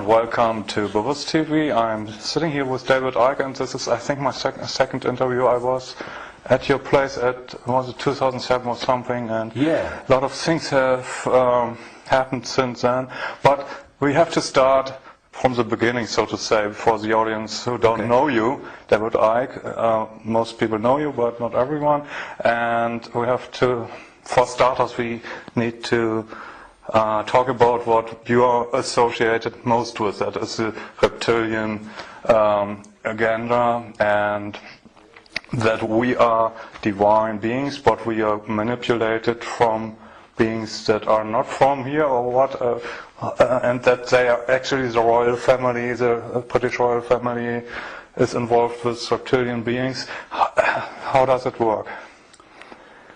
welcome to Bewusst TV. I'm sitting here with David Icke, and this is, I think, my second interview. I was at your place was it 2007 or something, and yeah, a lot of things have happened since then. But we have to start from the beginning, so to say, for the audience who don't know you. David Icke, most people know you, but not everyone. And we have to, for starters, we need to talk about what you are associated most with, that is the reptilian agenda, and that we are divine beings, but we are manipulated from beings that are not from here, or what, and that they are actually the royal family, the British royal family is involved with reptilian beings. How does it work?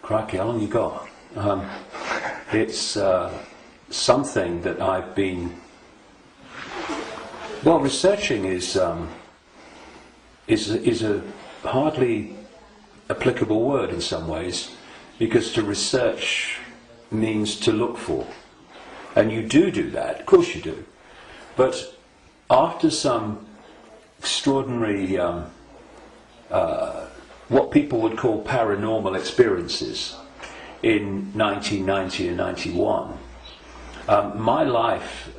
Crikey, how long you got? It's something that I've been researching is a hardly applicable word in some ways, because to research means to look for, and you do that, of course you do, but after some extraordinary what people would call paranormal experiences in 1990 and 91, my life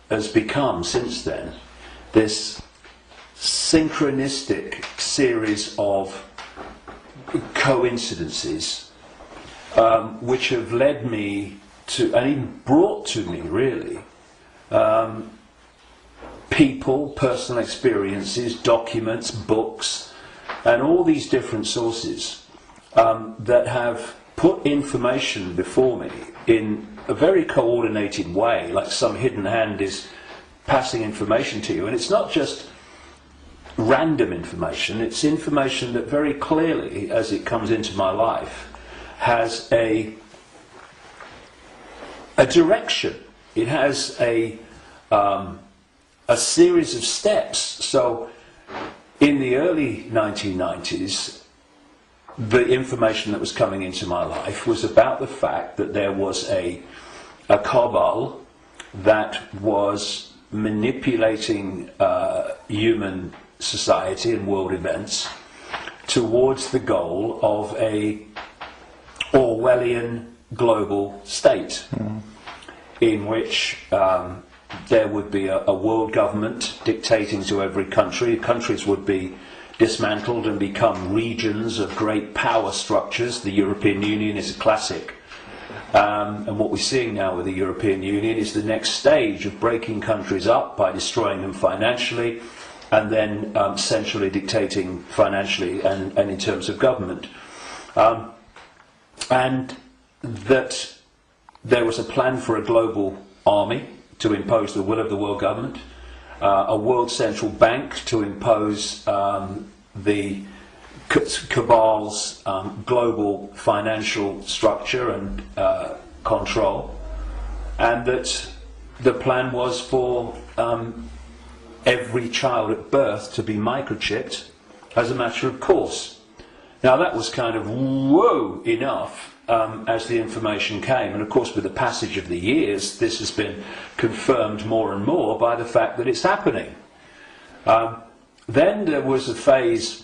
has become, since then, this synchronistic series of coincidences which have led me to, and even brought to me, really, people, personal experiences, documents, books, and all these different sources that have put information before me in a very coordinated way, like some hidden hand is passing information to you. And it's not just random information, it's information that very clearly, as it comes into my life, has a direction. It has a series of steps. So in the early 1990s, the information that was coming into my life was about the fact that there was a cabal that was manipulating human society and world events towards the goal of a Orwellian global state, in which there would be a world government dictating to every country. Countries would be dismantled and become regions of great power structures. The European Union is a classic. And what we're seeing now with the European Union is the next stage of breaking countries up by destroying them financially, and then centrally dictating financially and in terms of government. And that there was a plan for a global army to impose the will of the world government, a world central bank to impose the cabal's global financial structure and control, and that the plan was for every child at birth to be microchipped as a matter of course. Now that was kind of whoa enough as the information came, and of course with the passage of the years this has been confirmed more and more by the fact that it's happening. Then there was a phase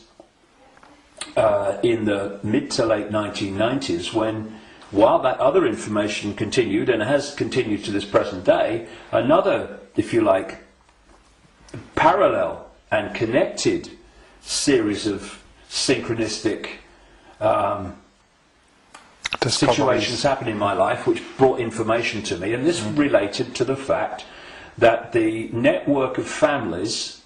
in the mid to late 1990s when, while that other information continued, and has continued to this present day, another, if you like, parallel and connected series of synchronistic situations happened in my life which brought information to me, and this related to the fact that the network of families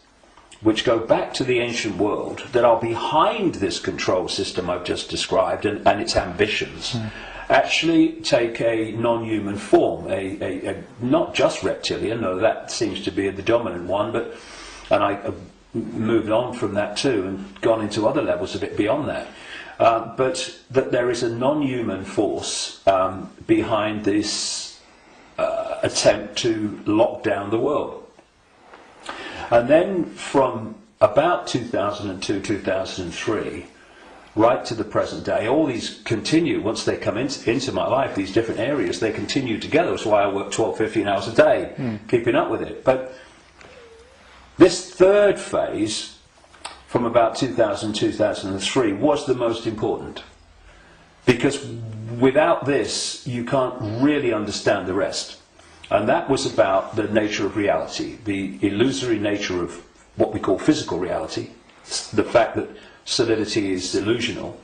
which go back to the ancient world that are behind this control system I've just described and its ambitions actually take a non-human form, a not just reptilian, though that seems to be the dominant one, but, and I moved on from that too and gone into other levels of it beyond that. But that there is a non-human force behind this attempt to lock down the world. And then from about 2002, 2003, right to the present day, all these continue, once they come into my life, these different areas, they continue together. That's why I work 12, 15 hours a day, keeping up with it. But This third phase, from about 2000, 2003, was the most important. Because without this, you can't really understand the rest. And that was about the nature of reality, the illusory nature of what we call physical reality, the fact that solidity is delusional,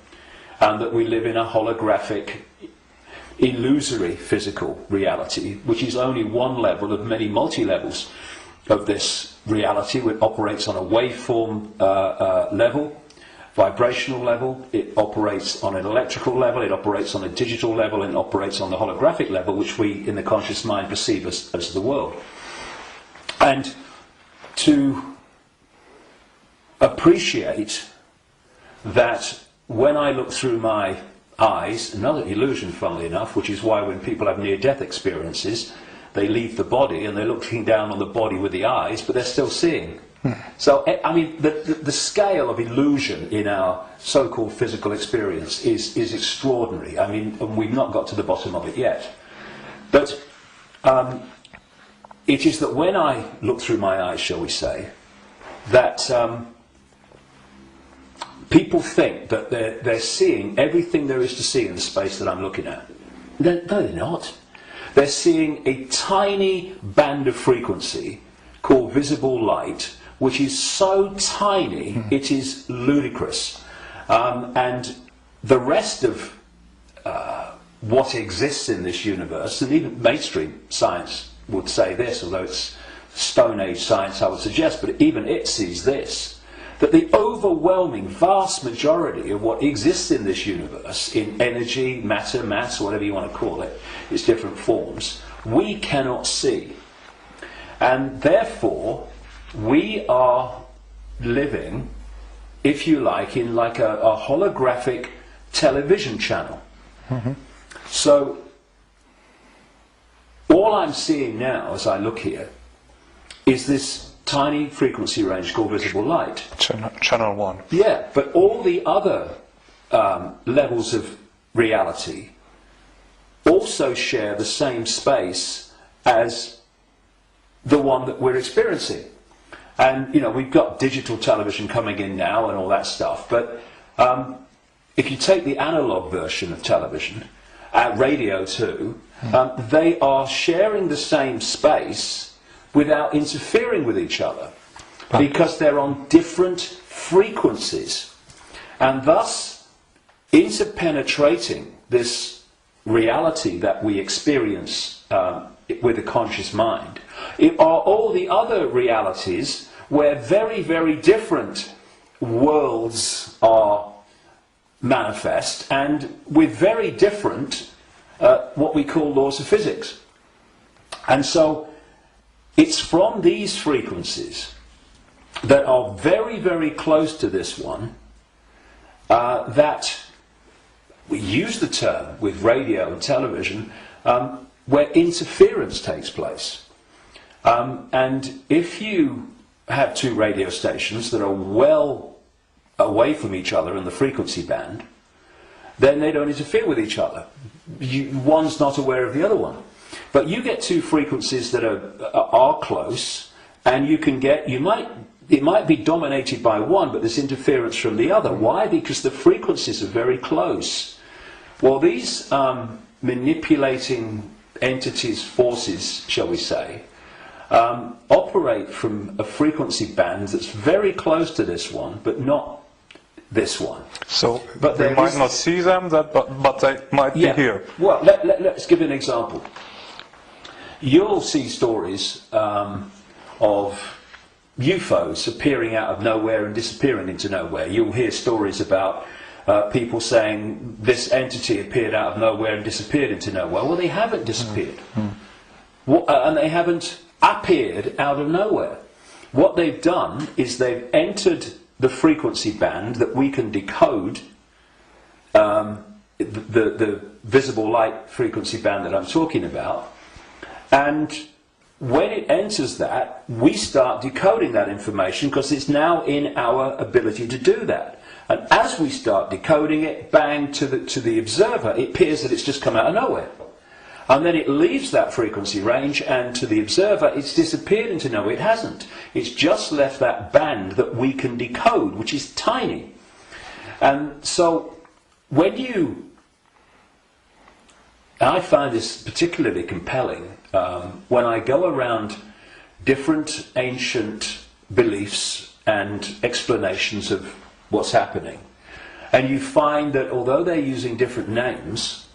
and that we live in a holographic, illusory physical reality, which is only one level of many multi-levels of this reality. It operates on a waveform level, vibrational level, it operates on an electrical level, it operates on a digital level, and it operates on the holographic level, which we in the conscious mind perceive as the world. And to appreciate that when I look through my eyes, another illusion funnily enough, which is why when people have near-death experiences, they leave the body and they're looking down on the body with the eyes, but they're still seeing. So, I mean, the scale of illusion in our so-called physical experience is extraordinary. I mean, and we've not got to the bottom of it yet. But it is that when I look through my eyes, shall we say, that people think that they're seeing everything there is to see in the space that I'm looking at. No, they're not. They're seeing a tiny band of frequency called visible light, which is so tiny it is ludicrous. And the rest of what exists in this universe, and even mainstream science would say this, although it's Stone Age science I would suggest, but even it sees this, that the overwhelming vast majority of what exists in this universe, in energy, matter, mass, whatever you want to call it, its different forms, we cannot see. And therefore, we are living, if you like, in like a holographic television channel. So, all I'm seeing now as I look here is this tiny frequency range called visible light. Channel 1. Yeah, but all the other levels of reality also share the same space as the one that we're experiencing. And, you know, we've got digital television coming in now and all that stuff, but if you take the analog version of television, radio too, they are sharing the same space without interfering with each other, because they're on different frequencies, and thus interpenetrating this reality that we experience with a conscious mind are all the other realities where very, very different worlds are manifest, and with very different what we call laws of physics. And so it's from these frequencies that are very, very close to this one that we use the term with radio and television where interference takes place. And if you have two radio stations that are well away from each other in the frequency band, then they don't interfere with each other. One's not aware of the other one. But you get two frequencies that are close, and you can get, it might be dominated by one, but there's interference from the other. Why? Because the frequencies are very close. Well, these manipulating entities, forces, shall we say, operate from a frequency band that's very close to this one, but not this one. So we might not see them, but they might be here. Well, let's give an example. You'll see stories of UFOs appearing out of nowhere and disappearing into nowhere. You'll hear stories about people saying this entity appeared out of nowhere and disappeared into nowhere. Well, they haven't disappeared. And they haven't appeared out of nowhere. What they've done is they've entered the frequency band that we can decode, the visible light frequency band that I'm talking about, and when it enters that, we start decoding that information because it's now in our ability to do that. And as we start decoding it, bang, to the observer, it appears that it's just come out of nowhere. And then it leaves that frequency range, and to the observer it's disappeared into no, it hasn't. It's just left that band that we can decode, which is tiny. And so when I find this particularly compelling when I go around different ancient beliefs and explanations of what's happening, and you find that although they're using different names,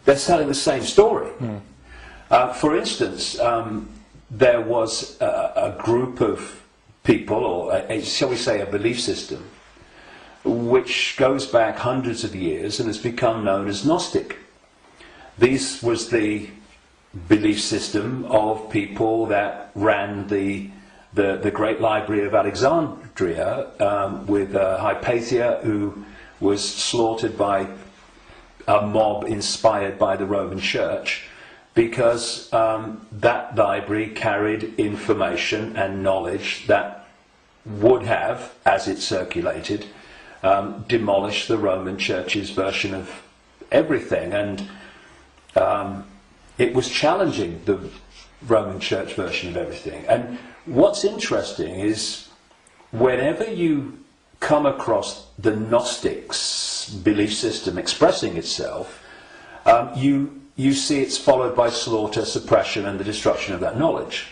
they're telling the same story. For instance, there was a group of people, or shall we say a belief system, which goes back hundreds of years and has become known as Gnostic. This was the belief system of people that ran the great library of Alexandria, with Hypatia, who was slaughtered by a mob inspired by the Roman Church, because that library carried information and knowledge that would have, as it circulated, demolished the Roman Church's version of everything. And it was challenging the Roman Church version of everything. And what's interesting is whenever you come across the Gnostics' belief system expressing itself, you see it's followed by slaughter, suppression, and the destruction of that knowledge.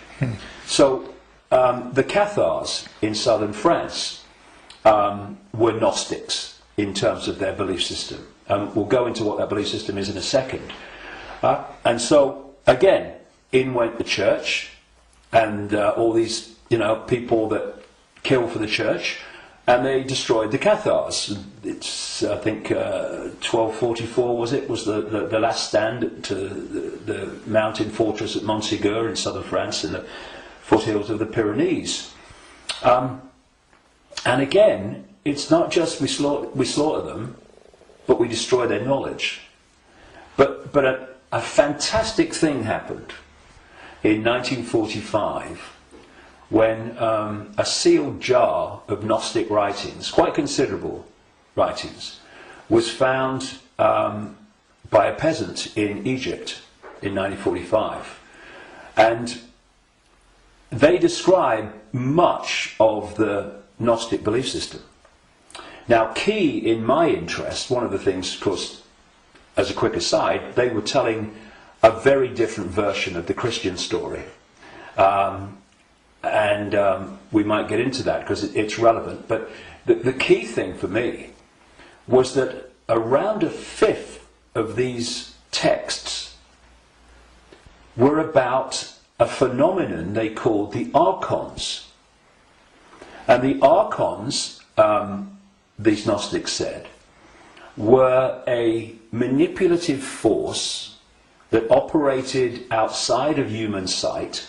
So the Cathars in southern France were Gnostics in terms of their belief system. We'll go into what that belief system is in a second. And so, again, in went the church, and all these people that kill for the church, and they destroyed the Cathars. It's, I think, 1244 was the last stand to the mountain fortress at Montségur in southern France, in the foothills of the Pyrenees. And again, it's not just we slaughter them, but we destroy their knowledge. But a fantastic thing happened in 1945 when a sealed jar of Gnostic writings, quite considerable writings, was found by a peasant in Egypt in 1945. And they describe much of the Gnostic belief system. Now, key in my interest, one of the things, of course, as a quick aside, they were telling a very different version of the Christian story. And we might get into that because it's relevant. But the key thing for me was that around a fifth of these texts were about a phenomenon they called the archons. And the archons, these Gnostics said, were a manipulative force that operated outside of human sight,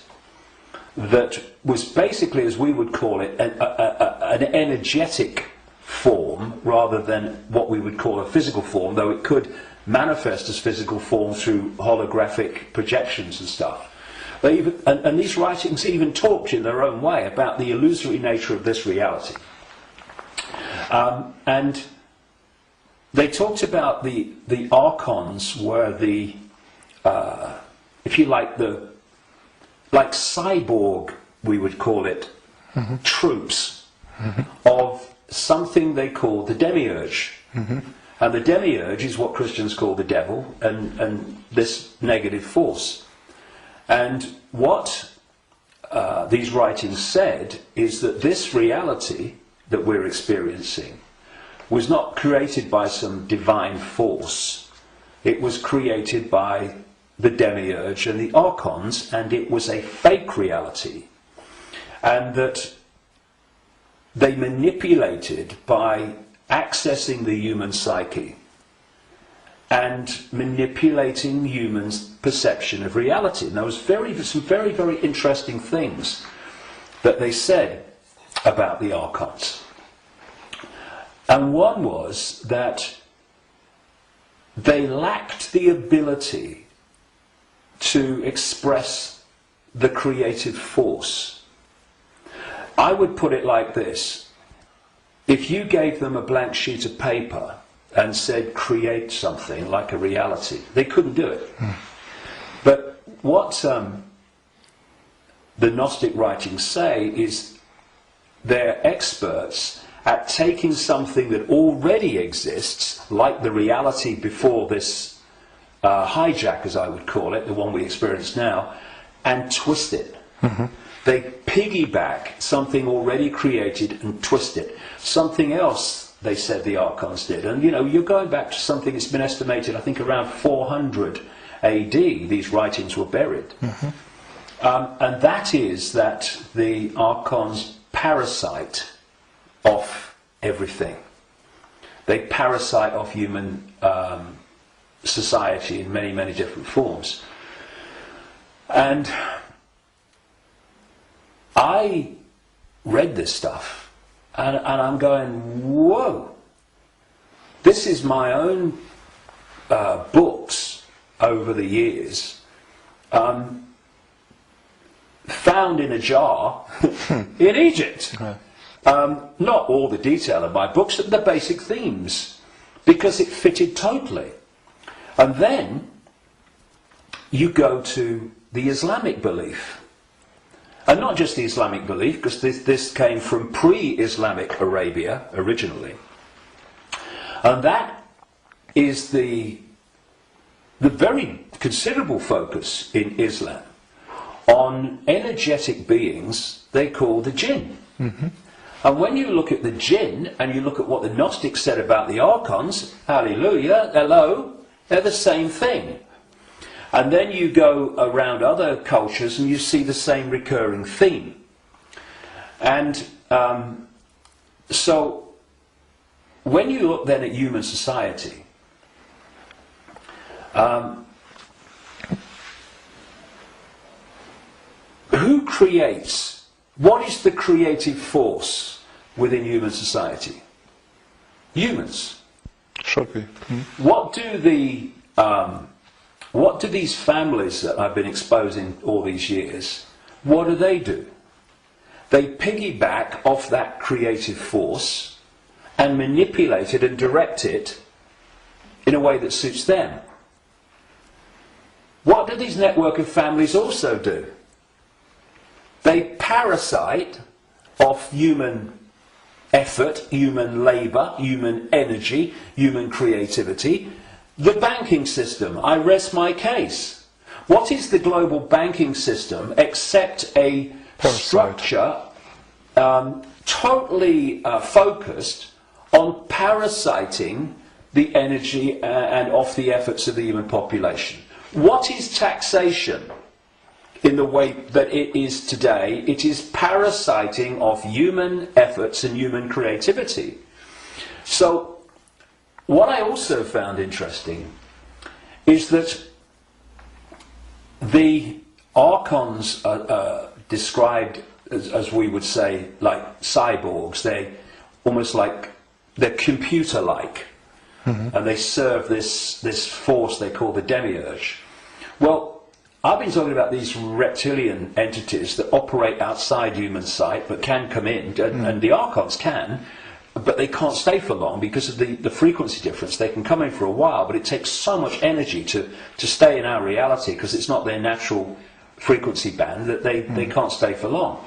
that was basically, as we would call it, an energetic form rather than what we would call a physical form, though it could manifest as physical form through holographic projections and stuff. And these writings even talked in their own way about the illusory nature of this reality. And they talked about the archons were the, if you like, like cyborg, we would call it, troops of something they called the demiurge. And the demiurge is what Christians call the devil, and this negative force. And what these writings said is that this reality that we're experiencing was not created by some divine force. It was created by the demiurge and the archons, and it was a fake reality. And that they manipulated by accessing the human psyche and manipulating humans' perception of reality. And there was some very, very interesting things that they said about the archons. And one was that they lacked the ability to express the creative force. I would put it like this: if you gave them a blank sheet of paper and said create something like a reality, they couldn't do it. the Gnostic writings say is they're experts at taking something that already exists, like the reality before this hijack, as I would call it, the one we experience now, and twist it. Mm-hmm. They piggyback something already created and twist it. Something else, they said the Archons did. And, you're going back to something that's been estimated, I think, around 400 AD, these writings were buried. Mm-hmm. And that is that the Archons parasite off everything. They parasite off human society in many, many different forms. And I read this stuff, and I'm going, whoa! This is my own books over the years, found in a jar in Egypt. Right. Not all the detail of my books, but the basic themes, because it fitted totally. And then you go to the Islamic belief. And not just the Islamic belief, because this came from pre-Islamic Arabia originally. And that is the very considerable focus in Islam on energetic beings they call the jinn. Mm-hmm. And when you look at the jinn and you look at what the Gnostics said about the Archons, hallelujah, hello, they're the same thing. And then you go around other cultures and you see the same recurring theme. And so when you look then at human society, who creates? What is the creative force within human society? Humans. Should be. Mm-hmm. What do these families that I've been exposing all these years, what do? They piggyback off that creative force and manipulate it and direct it in a way that suits them. What do these network of families also do? They parasite off human effort, human labour, human energy, human creativity. The banking system, I rest my case. What is the global banking system except a structure totally focused on parasiting the energy and off the efforts of the human population? What is taxation in the way that it is today? It is parasiting of human efforts and human creativity. So, what I also found interesting is that the Archons are described as we would say, like cyborgs. They almost like, they're computer-like. Mm-hmm. And they serve this force they call the demiurge. Well, I've been talking about these reptilian entities that operate outside human sight but can come in, and the Archons can, but they can't stay for long because of the frequency difference. They can come in for a while, but it takes so much energy to stay in our reality because it's not their natural frequency band that they can't stay for long.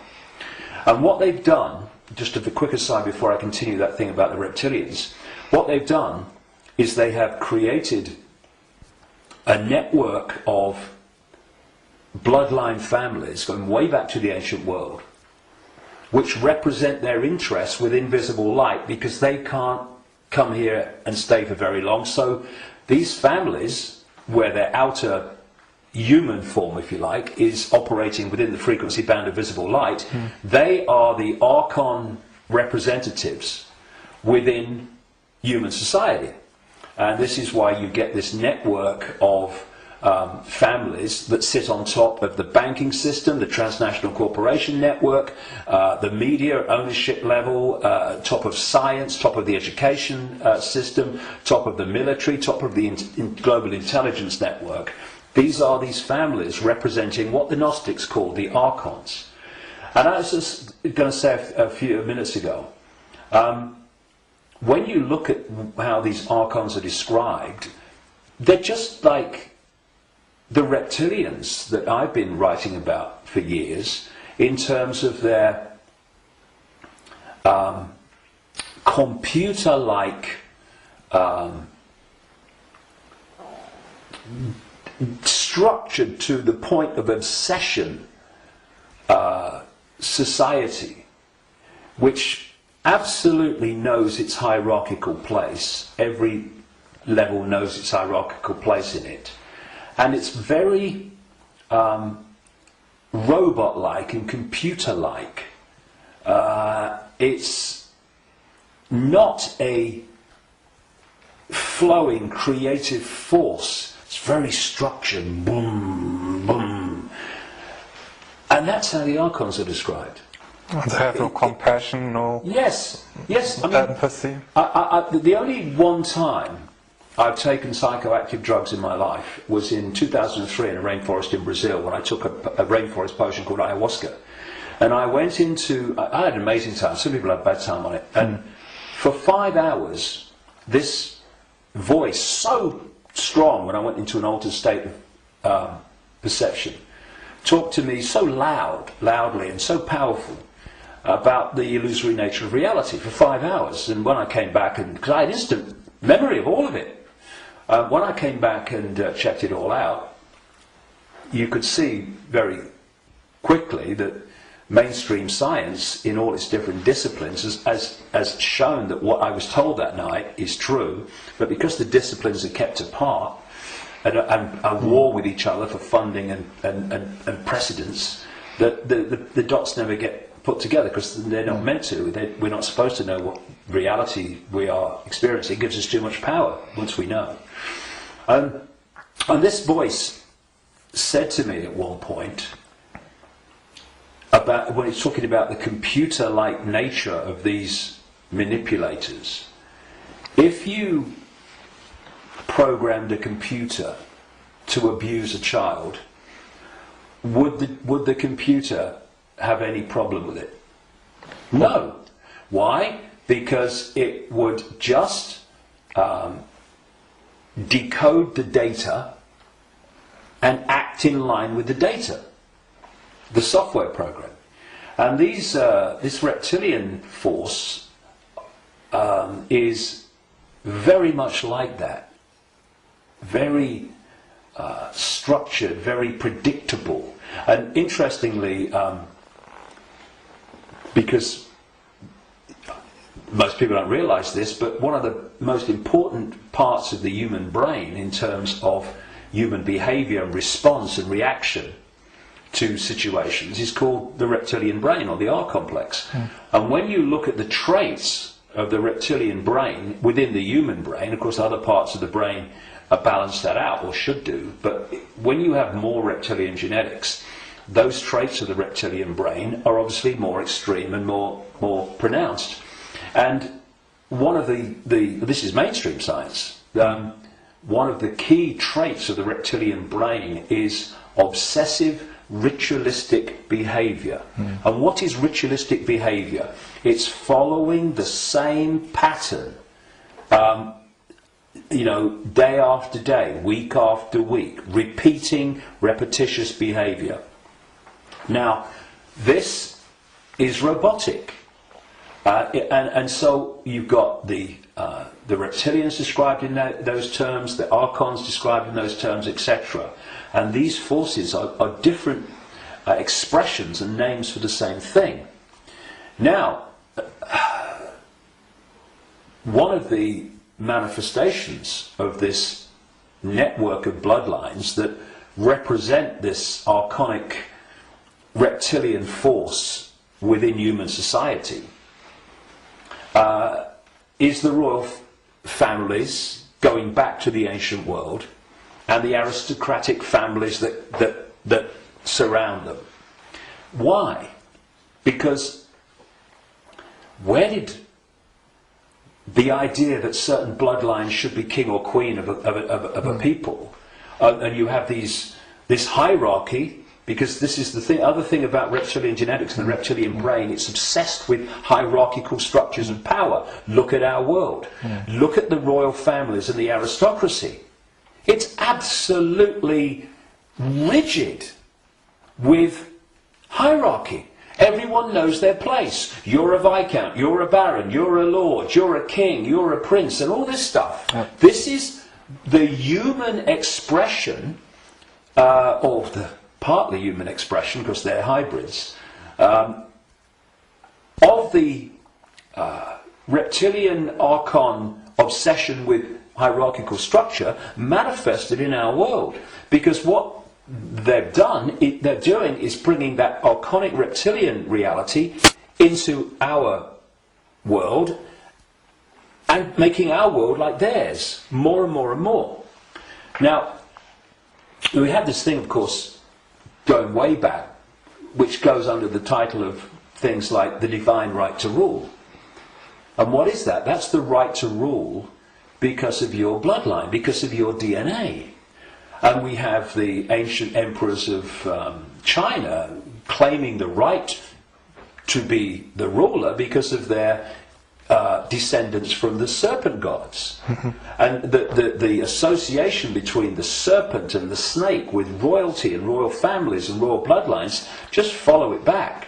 And what they've done, just a quick aside before I continue that thing about the reptilians, what they've done is they have created a network of bloodline families going way back to the ancient world, which represent their interests with invisible light because they can't come here and stay for very long. So these families, where their outer human form, if you like, is operating within the frequency band of visible light, they are the Archon representatives within human society. And this is why you get this network of families that sit on top of the banking system, the transnational corporation network, the media ownership level, top of science, top of the education system, top of the military, top of the global intelligence network. These are these families representing what the Gnostics call the Archons. And I was just going to say a few minutes ago, when you look at how these Archons are described, they're just like the reptilians that I've been writing about for years, in terms of their computer-like structured to the point of obsession society, which absolutely knows its hierarchical place. Every level knows its hierarchical place in it. And it's very robot-like and computer-like. It's not a flowing creative force. It's very structured. Boom, boom. And that's how the archons are described. They have no compassion, no Yes. I mean, empathy. the only one time I've taken psychoactive drugs in my life was in 2003 in a rainforest in Brazil, when I took a rainforest potion called ayahuasca. And I went into, I had an amazing time. Some people had a bad time on it. And for 5 hours, this voice, so strong when I went into an altered state of perception, talked to me so loudly and so powerful about the illusory nature of reality for 5 hours. And when I came back, and because I had instant memory of all of it, when I came back and checked it all out, you could see very quickly that mainstream science, in all its different disciplines, has shown that what I was told that night is true, but because the disciplines are kept apart and are war with each other for funding and precedence, that the dots never get put together, because they're not meant to. We're not supposed to know what reality we are experiencing. It gives us too much power once we know. And this voice said to me at one point, about when it's talking about the computer-like nature of these manipulators, if you programmed a computer to abuse a child, would the computer have any problem with it? No. Why? Because it would just decode the data and act in line with the data, the software program. And this reptilian force is very much like that. Very structured, very predictable. And interestingly, because most people don't realise this, but one of the most important parts of the human brain in terms of human behaviour and response and reaction to situations is called the reptilian brain, or the R complex. And when you look at the traits of the reptilian brain within the human brain, of course other parts of the brain balance that out, or should do, but when you have more reptilian genetics, those traits of the reptilian brain are obviously more extreme and more pronounced. And one of this is mainstream science, one of the key traits of the reptilian brain is obsessive ritualistic behaviour. And what is ritualistic behaviour? It's following the same pattern, day after day, week after week, repeating repetitious behaviour. Now, this is robotic. And so you've got the reptilians described in those terms, the archons described in those terms, etc. And these forces are different expressions and names for the same thing. Now, one of the manifestations of this network of bloodlines that represent this archonic reptilian force within human society is the royal families going back to the ancient world, and the aristocratic families that surround them. Why? Because where did the idea that certain bloodlines should be king or queen of a people, and you have this hierarchy, because this is the other thing about reptilian genetics and the reptilian brain, it's obsessed with hierarchical structures of power. Look at our world. Look at the royal families and the aristocracy. It's absolutely rigid with hierarchy. Everyone knows their place. You're a viscount, you're a baron, you're a lord, you're a king, you're a prince, and all this stuff. This is the human expression, or the partly human expression, because they're hybrids, of the reptilian archon obsession with hierarchical structure manifested in our world. Because what they're doing is bringing that archonic reptilian reality into our world and making our world like theirs, more and more and more. Now, we have this thing, of course, going way back, which goes under the title of things like the divine right to rule. And what is that? That's the right to rule because of your bloodline, because of your DNA. And we have the ancient emperors of China claiming the right to be the ruler because of their descendants from the serpent gods. And the association between the serpent and the snake with royalty and royal families and royal bloodlines, just follow it back.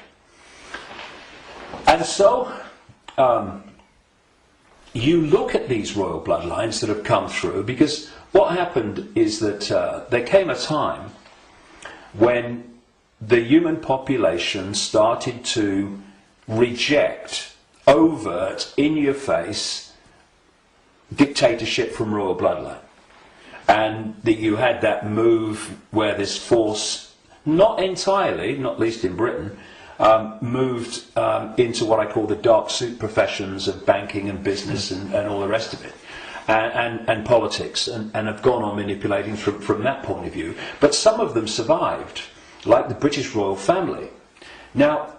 And so you look at these royal bloodlines that have come through, because what happened is that there came a time when the human population started to reject overt, in-your-face dictatorship from royal bloodline. And that you had that move where this force, not entirely, not least in Britain, moved into what I call the dark suit professions of banking and business and all the rest of it. And politics, and have gone on manipulating from that point of view. But some of them survived, like the British royal family. Now,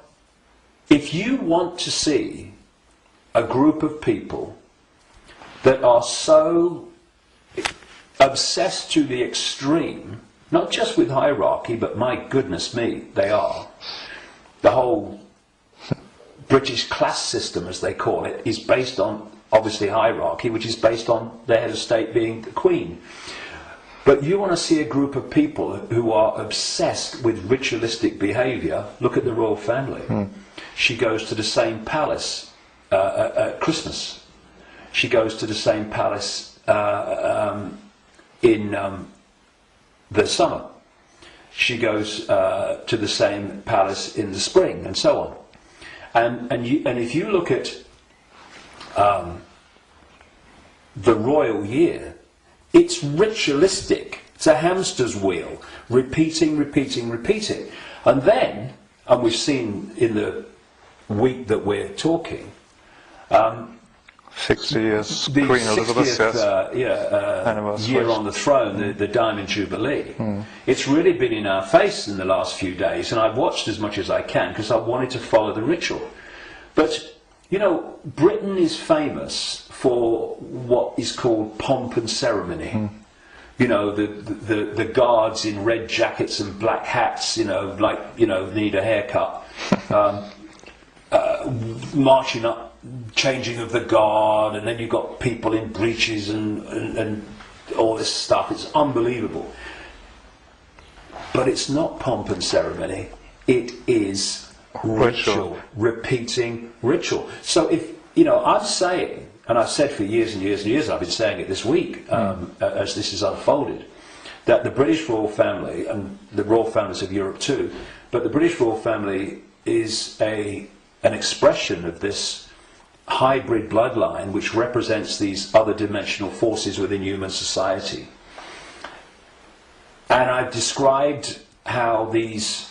if you want to see a group of people that are so obsessed to the extreme, not just with hierarchy, but my goodness me, they are. The whole British class system, as they call it, is based on obviously hierarchy, which is based on the head of state being the Queen. But you want to see a group of people who are obsessed with ritualistic behaviour. Look at the royal family. She goes to the same palace at Christmas. She goes to the same palace in the summer. She goes to the same palace in the spring, and so on. And if you look at the royal year, it's ritualistic. It's a hamster's wheel, repeating. And then, and we've seen in the week that we're talking, 60 years, the Queen Elizabeth, 60th year on the throne, the Diamond Jubilee. It's really been in our face in the last few days, and I've watched as much as I can because I wanted to follow the ritual. But, you know, Britain is famous for what is called pomp and ceremony. You know, the guards in red jackets and black hats, you know, like, you know, need a haircut, marching up, changing of the guard, and then you've got people in breeches and all this stuff. It's unbelievable. But it's not pomp and ceremony. It is ritual, repeating ritual. So if, you know, I'm saying, and I've said for years and years and years, I've been saying it this week as this has unfolded, that the British royal family, and the royal families of Europe too, but the British royal family is an expression of this hybrid bloodline which represents these other dimensional forces within human society. And I've described how these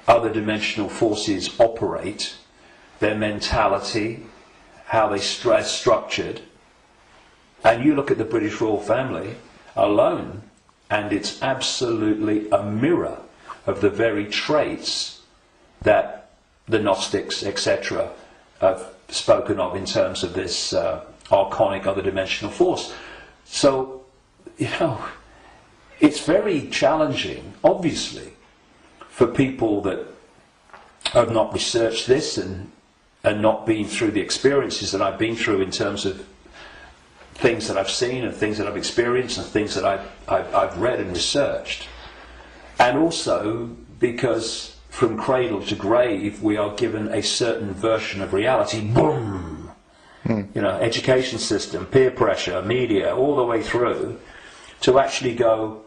other dimensional forces operate, their mentality, how they structured. And you look at the British royal family alone, and it's absolutely a mirror of the very traits that the Gnostics, etc., have spoken of in terms of this archonic other dimensional force. So, you know, it's very challenging, obviously, for people that have not researched this and not been through the experiences that I've been through in terms of things that I've seen and things that I've experienced and things that I've read and researched. And also because from cradle to grave we are given a certain version of reality. Boom! You know, education system, peer pressure, media, all the way through, to actually go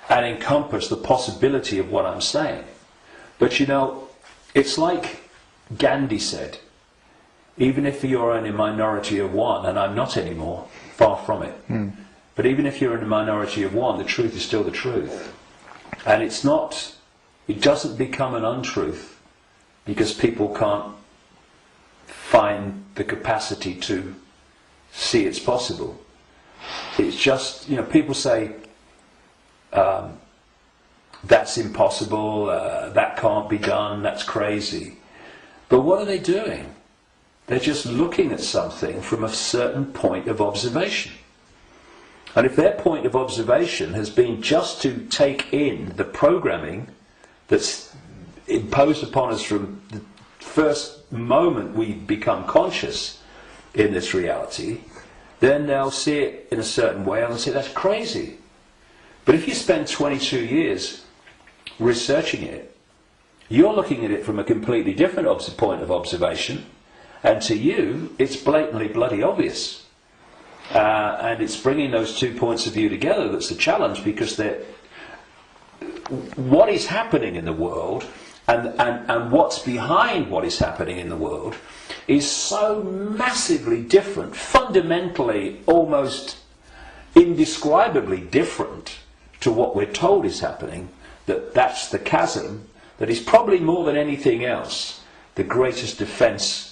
and encompass the possibility of what I'm saying. But you know, it's like Gandhi said, even if you're only a minority of one, and I'm not anymore, far from it, but even if you're in a minority of one, the truth is still the truth. And it's not, it doesn't become an untruth because people can't find the capacity to see it's possible. It's just, you know, people say, that's impossible, that can't be done, that's crazy. But what are they doing? They're just looking at something from a certain point of observation. And if their point of observation has been just to take in the programming that's imposed upon us from the first moment we become conscious in this reality, then they'll see it in a certain way and they'll say, that's crazy. But if you spend 22 years researching it, you're looking at it from a completely different point of observation, and to you, it's blatantly bloody obvious. And it's bringing those 2 points of view together that's the challenge, because what is happening in the world and what's behind what is happening in the world is so massively different, fundamentally almost indescribably different to what we're told is happening, that's the chasm that is probably more than anything else the greatest defence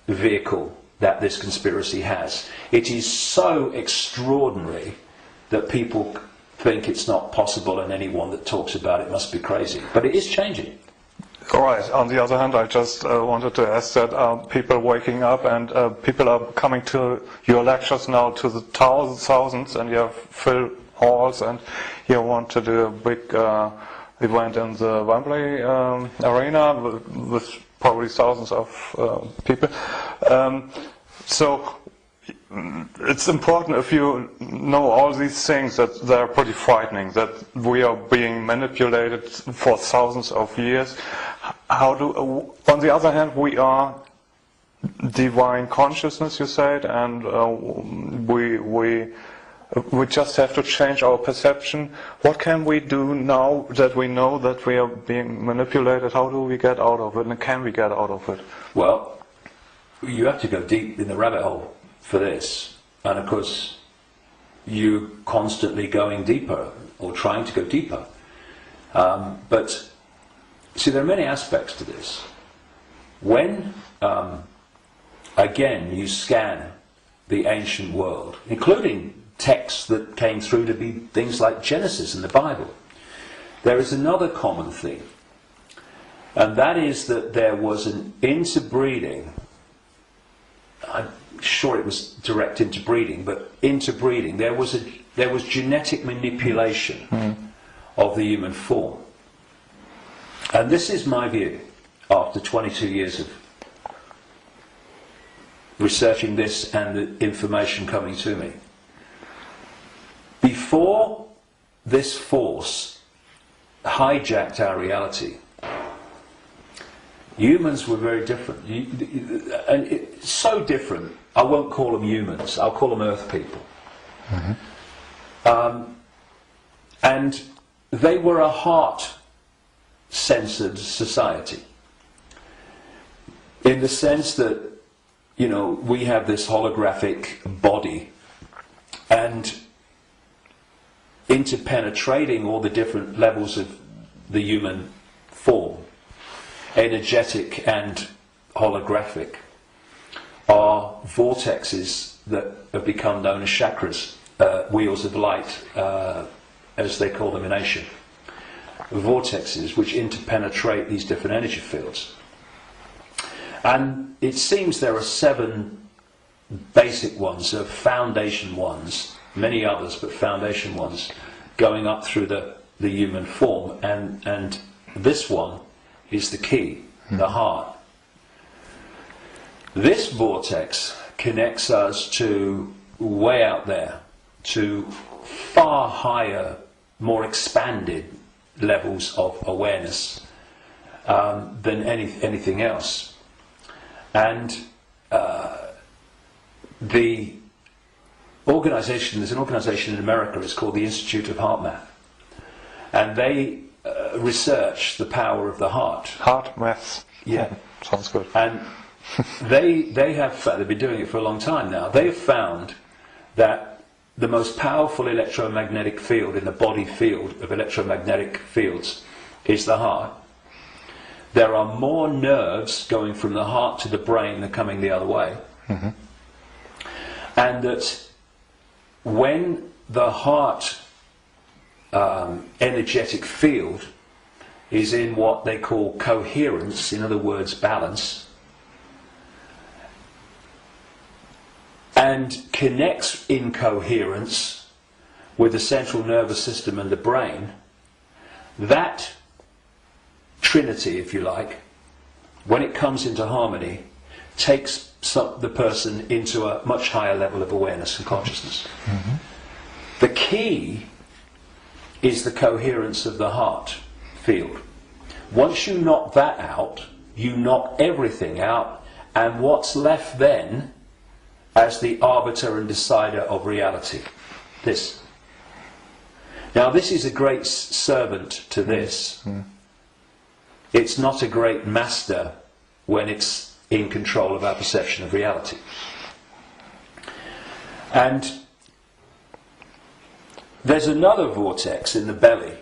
vehicle that this conspiracy has. It is so extraordinary that people think it's not possible, and anyone that talks about it must be crazy. But it is changing. All right. On the other hand, I just wanted to ask that people waking up and people are coming to your lectures now to the thousands, and you have full halls, and you want to do a big event in the Wembley arena with probably thousands of people. So it's important, if you know all these things, that they're pretty frightening, that we are being manipulated for thousands of years. On the other hand, we are divine consciousness, you said, and we just have to change our perception. What can we do now that we know that we are being manipulated? How do we get out of it, and can we get out of it? Well, you have to go deep in the rabbit hole for this, and of course you're constantly going deeper or trying to go deeper, but see, there are many aspects to this. When again you scan the ancient world, including texts that came through to be things like Genesis and the Bible, there is another common theme, and that is that there was an interbreeding. I'm sure it was direct interbreeding, but interbreeding. There was genetic manipulation of the human form. And this is my view, after 22 years of researching this and the information coming to me. Before this force hijacked our reality, humans were very different, and it's so different. I won't call them humans, I'll call them earth people. And they were a heart-centered society, in the sense that, you know, we have this holographic body, and interpenetrating all the different levels of the human form, energetic and holographic, are vortexes that have become known as chakras, wheels of light, as they call them in Asia. Vortexes which interpenetrate these different energy fields. And it seems there are 7 basic ones, foundation ones, many others, but foundation ones, going up through the human form, and this one is the key, the heart. This vortex connects us to way out there, to far higher more expanded levels of awareness than anything else. And there's an organization in America, it's called the Institute of Heart Math, and they research the power of the heart. Heart math. Yeah. Sounds good. And they've been doing it for a long time now. They have found that the most powerful electromagnetic field in the body field of electromagnetic fields is the heart. There are more nerves going from the heart to the brain than coming the other way. Mm-hmm. And that when the heart energetic field is in what they call coherence, in other words, balance, and connects in coherence with the central nervous system and the brain, that trinity, if you like, when it comes into harmony, takes the person into a much higher level of awareness and consciousness. Mm-hmm. The key is the coherence of the heart field. Once you knock that out, you knock everything out, and what's left then as the arbiter and decider of reality? This. Now this is a great servant to this. Mm. It's not a great master when it's in control of our perception of reality. And there's another vortex in the belly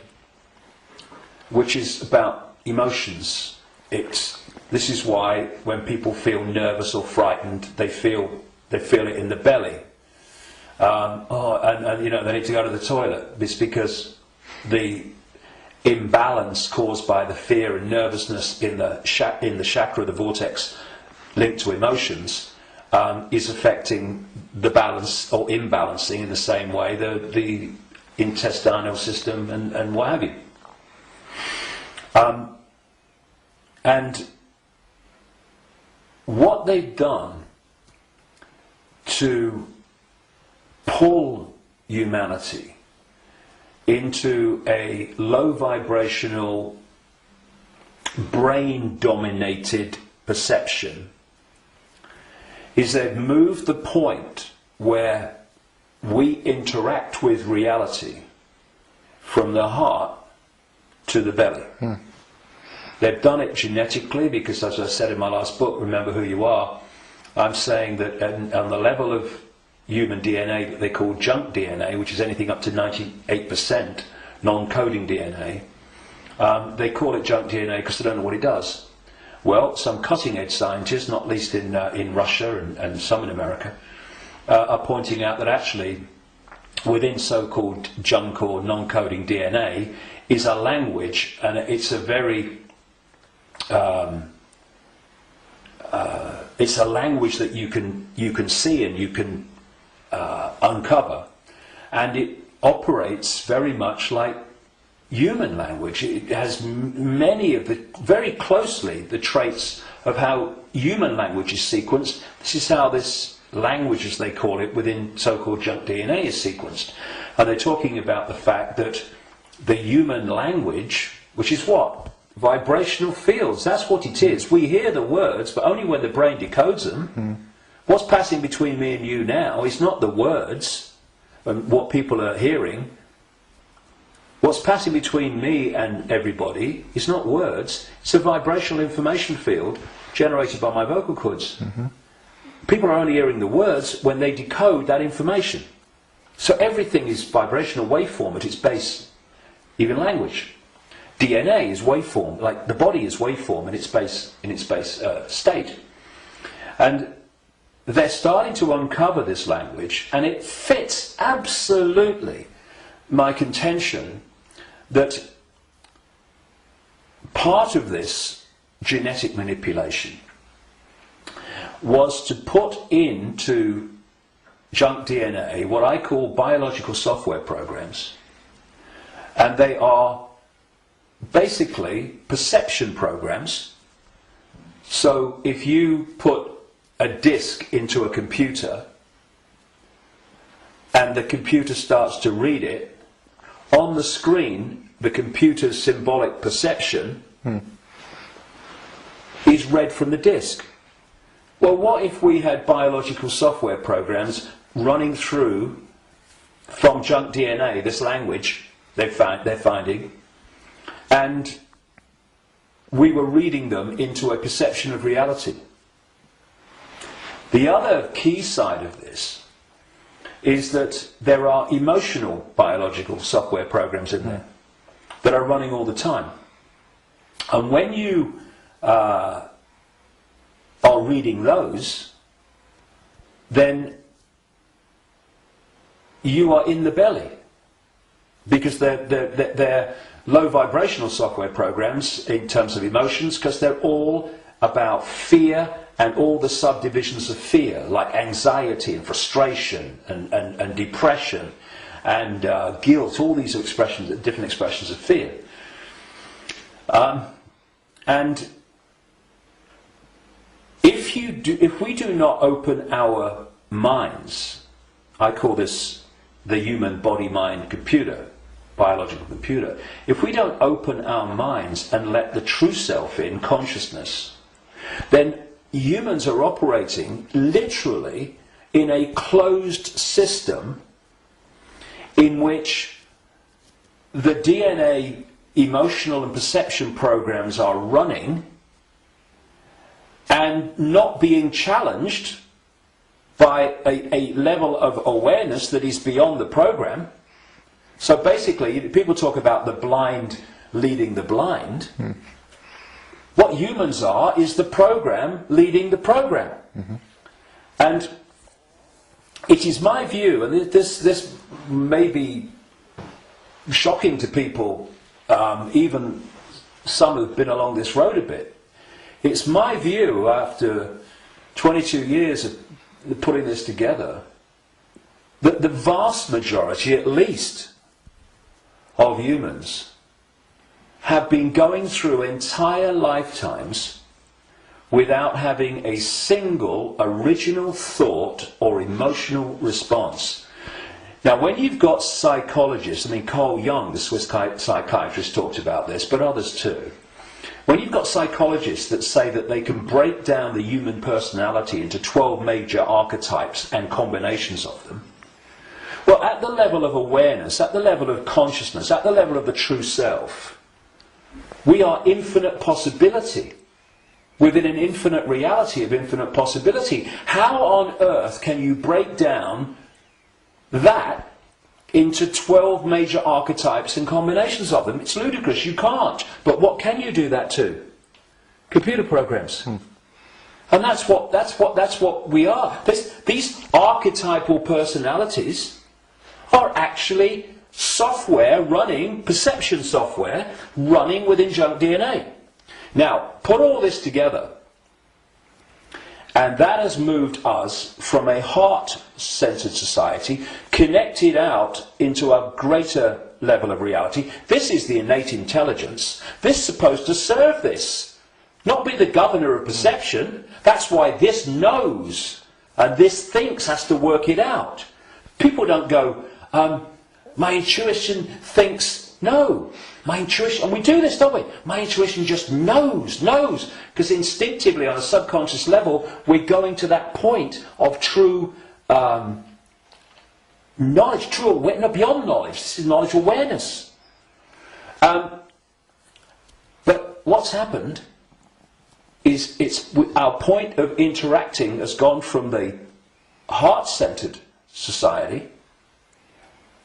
which is about emotions. This is why when people feel nervous or frightened, they feel it in the belly. And you know, they need to go to the toilet. It's because the imbalance caused by the fear and nervousness in the chakra, the vortex linked to emotions, is affecting the balance or imbalancing in the same way the intestinal system and what have you. And what they've done to pull humanity into a low vibrational, brain dominated perception is they've moved the point where we interact with reality from the heart to the belly. They've done it genetically because, as I said in my last book, Remember Who You Are, I'm saying that on the level of human DNA that they call junk DNA, which is anything up to 98% non-coding DNA, they call it junk DNA because they don't know what it does. Well, some cutting-edge scientists, not least in Russia and some in America, are pointing out that actually within so-called junk or non-coding DNA is a language, and it's a very it's a language that you can see and you can uncover, and it operates very much like human language. It has many of very closely the traits of how human language is sequenced. This is how this language, as they call it, within so-called junk DNA is sequenced. And they're talking about the fact that the human language, which is what? Vibrational fields, that's what it is. We hear the words, but only when the brain decodes them. What's passing between me and you now is not the words and what people are hearing. What's passing between me and everybody is not words, it's a vibrational information field generated by my vocal cords. People are only hearing the words when they decode that information. So everything is vibrational waveform at its base, even language. DNA is waveform, like the body is waveform in its base state. And they're starting to uncover this language, and it fits absolutely my contention that part of this genetic manipulation was to put into junk DNA what I call biological software programs, and they are basically perception programs. So if you put a disk into a computer and the computer starts to read it, on the screen, the computer's symbolic perception is read from the disk. Well, what if we had biological software programs running through from junk DNA, this language they're finding, and we were reading them into a perception of reality? The other key side of this is that there are emotional biological software programs in there that are running all the time. And when you are reading those, then you are in the belly, because they're low vibrational software programs in terms of emotions, because they're all about fear and all the subdivisions of fear, like anxiety and frustration and depression and guilt, all these expressions, different expressions of fear. And if we do not open our minds, I call this the human body-mind computer, biological computer. If we don't open our minds and let the true self in, consciousness, then humans are operating literally in a closed system in which the DNA emotional and perception programs are running and not being challenged by a level of awareness that is beyond the program. So basically, people talk about the blind leading the blind. What humans are is the program leading the program. And it is my view, and this may be shocking to people, even some who've been along this road a bit. It's my view, after 22 years of putting this together, that the vast majority, at least, of humans have been going through entire lifetimes without having a single original thought or emotional response. Now, when you've got psychologists, I mean, Carl Jung, the Swiss psychiatrist, talked about this, but others too. When you've got psychologists that say that they can break down the human personality into 12 major archetypes and combinations of them, well, at the level of awareness, at the level of consciousness, at the level of the true self, we are infinite possibility within an infinite reality of infinite possibility. How on earth can you break down that into 12 major archetypes and combinations of them? It's ludicrous, you can't. But what can you do that to? Computer programs. And that's what we are. These archetypal personalities are actually software running, perception software running within junk DNA. Now, put all this together, and that has moved us from a heart-centered society, connected out into a greater level of reality. This is the innate intelligence. This is supposed to serve this, not be the governor of perception. That's why this knows, and this thinks has to work it out. People don't go, my intuition thinks. No, my intuition, and we do this, don't we? My intuition just knows, because instinctively on a subconscious level, we're going to that point of true knowledge, true awareness, no, beyond knowledge. This is knowledge awareness. But what's happened is our point of interacting has gone from the heart-centered society,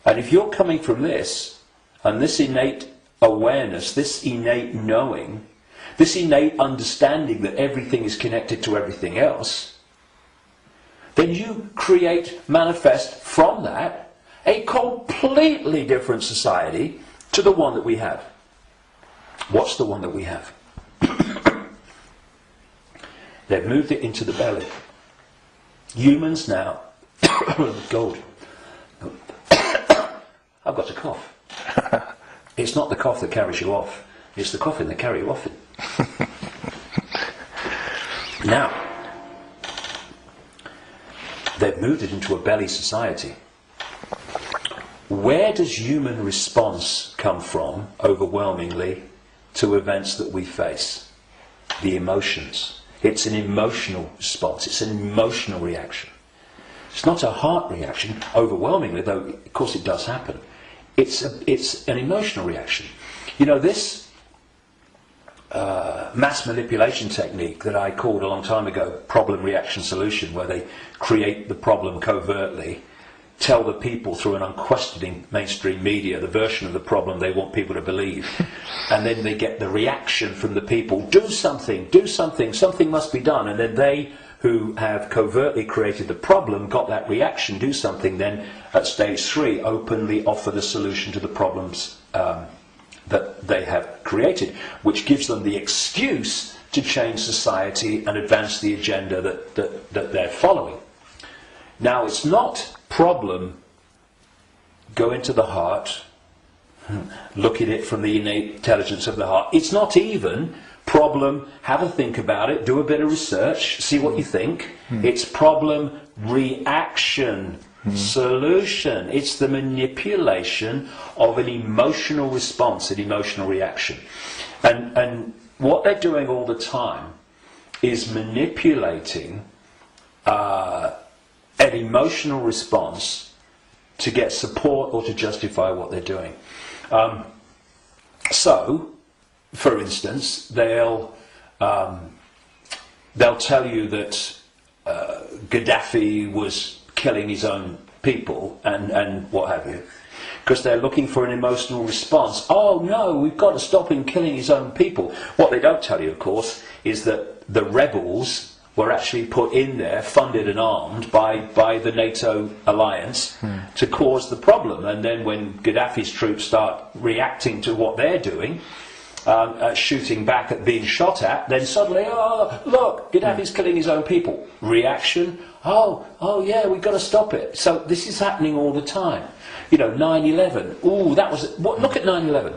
and if you're coming from this, and this innate awareness, this innate knowing, this innate understanding that everything is connected to everything else, then you manifest from that a completely different society to the one that we have. What's the one that we have? They've moved it into the belly. Humans now, gold. I've got a cough. It's not the cough that carries you off, it's the coughing that carries you off it. Now, they've moved it into a belly society where does human response come from, overwhelmingly, to events that we face? The emotions. It's an emotional response. It's an emotional reaction. It's not a heart reaction, overwhelmingly, though of course it does happen. It's an emotional reaction. You know, this mass manipulation technique that I called a long time ago problem, reaction, solution, where they create the problem covertly, tell the people through an unquestioning mainstream media the version of the problem they want people to believe, and then they get the reaction from the people, do something, something must be done, and then they who have covertly created the problem got that reaction, do something, then at stage 3 openly offer the solution to the problems that they have created, which gives them the excuse to change society and advance the agenda that they're following. Now, it's not problem, go into the heart, look at it from the innate intelligence of the heart. It's not even problem, have a think about it, do a bit of research, see what you think. It's problem, reaction, solution. It's the manipulation of an emotional response, an emotional reaction. And what they're doing all the time is manipulating an emotional response to get support or to justify what they're doing. So, for instance, they'll tell you that Gaddafi was killing his own people and what have you, because they're looking for an emotional response. Oh no, we've got to stop him killing his own people. What they don't tell you, of course, is that the rebels were actually put in there, funded and armed by the NATO alliance to cause the problem. And then when Gaddafi's troops start reacting to what they're doing, shooting back at being shot at, then suddenly, oh, look, Gaddafi's killing his own people. Reaction, oh yeah, we've got to stop it. So this is happening all the time. You know, 9/11, ooh, that was, look at 9/11.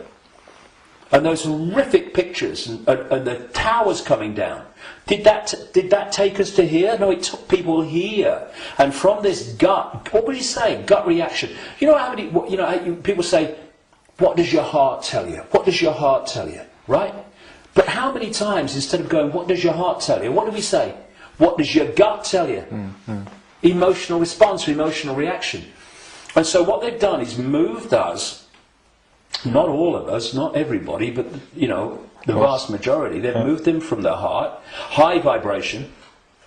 And those horrific pictures and the towers coming down. Did that take us to here? No, it took people here. And from this gut, what would he say? Gut reaction. You know how many? People say, "What does your heart tell you? What does your heart tell you?" Right? But how many times, instead of going, "What does your heart tell you?" what do we say? What does your gut tell you? Emotional response, emotional reaction. And so what they've done is moved us. Not all of us, not everybody, but the vast majority. They've moved them from the heart, high vibration,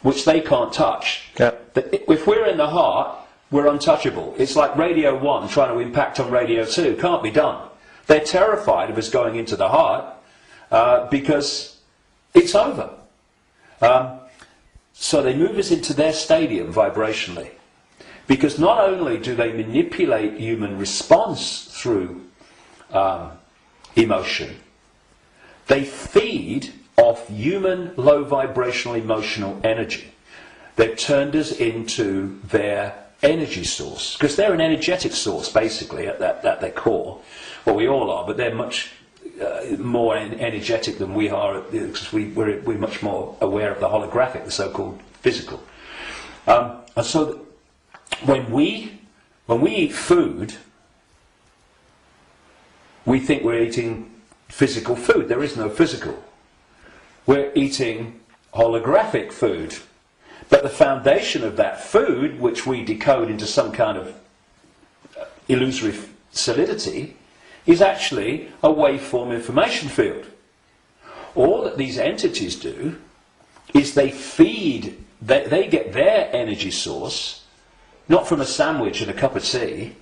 which they can't touch. Yeah. If we're in the heart, we're untouchable. It's like Radio 1 trying to impact on Radio 2. Can't be done. They're terrified of us going into the heart because it's over. So they move us into their stadium vibrationally. Because not only do they manipulate human response through emotion, they feed off human low vibrational emotional energy. They've turned us into their energy source, because they're an energetic source basically at their core. Well, we all are, but they're much more energetic than we are, because we're much more aware of the holographic, the so-called physical. And so when we eat food, we think we're eating physical food. There is no physical. We're eating holographic food. But the foundation of that food, which we decode into some kind of illusory solidity, is actually a waveform information field. All that these entities do is they feed, they get their energy source, not from a sandwich and a cup of tea,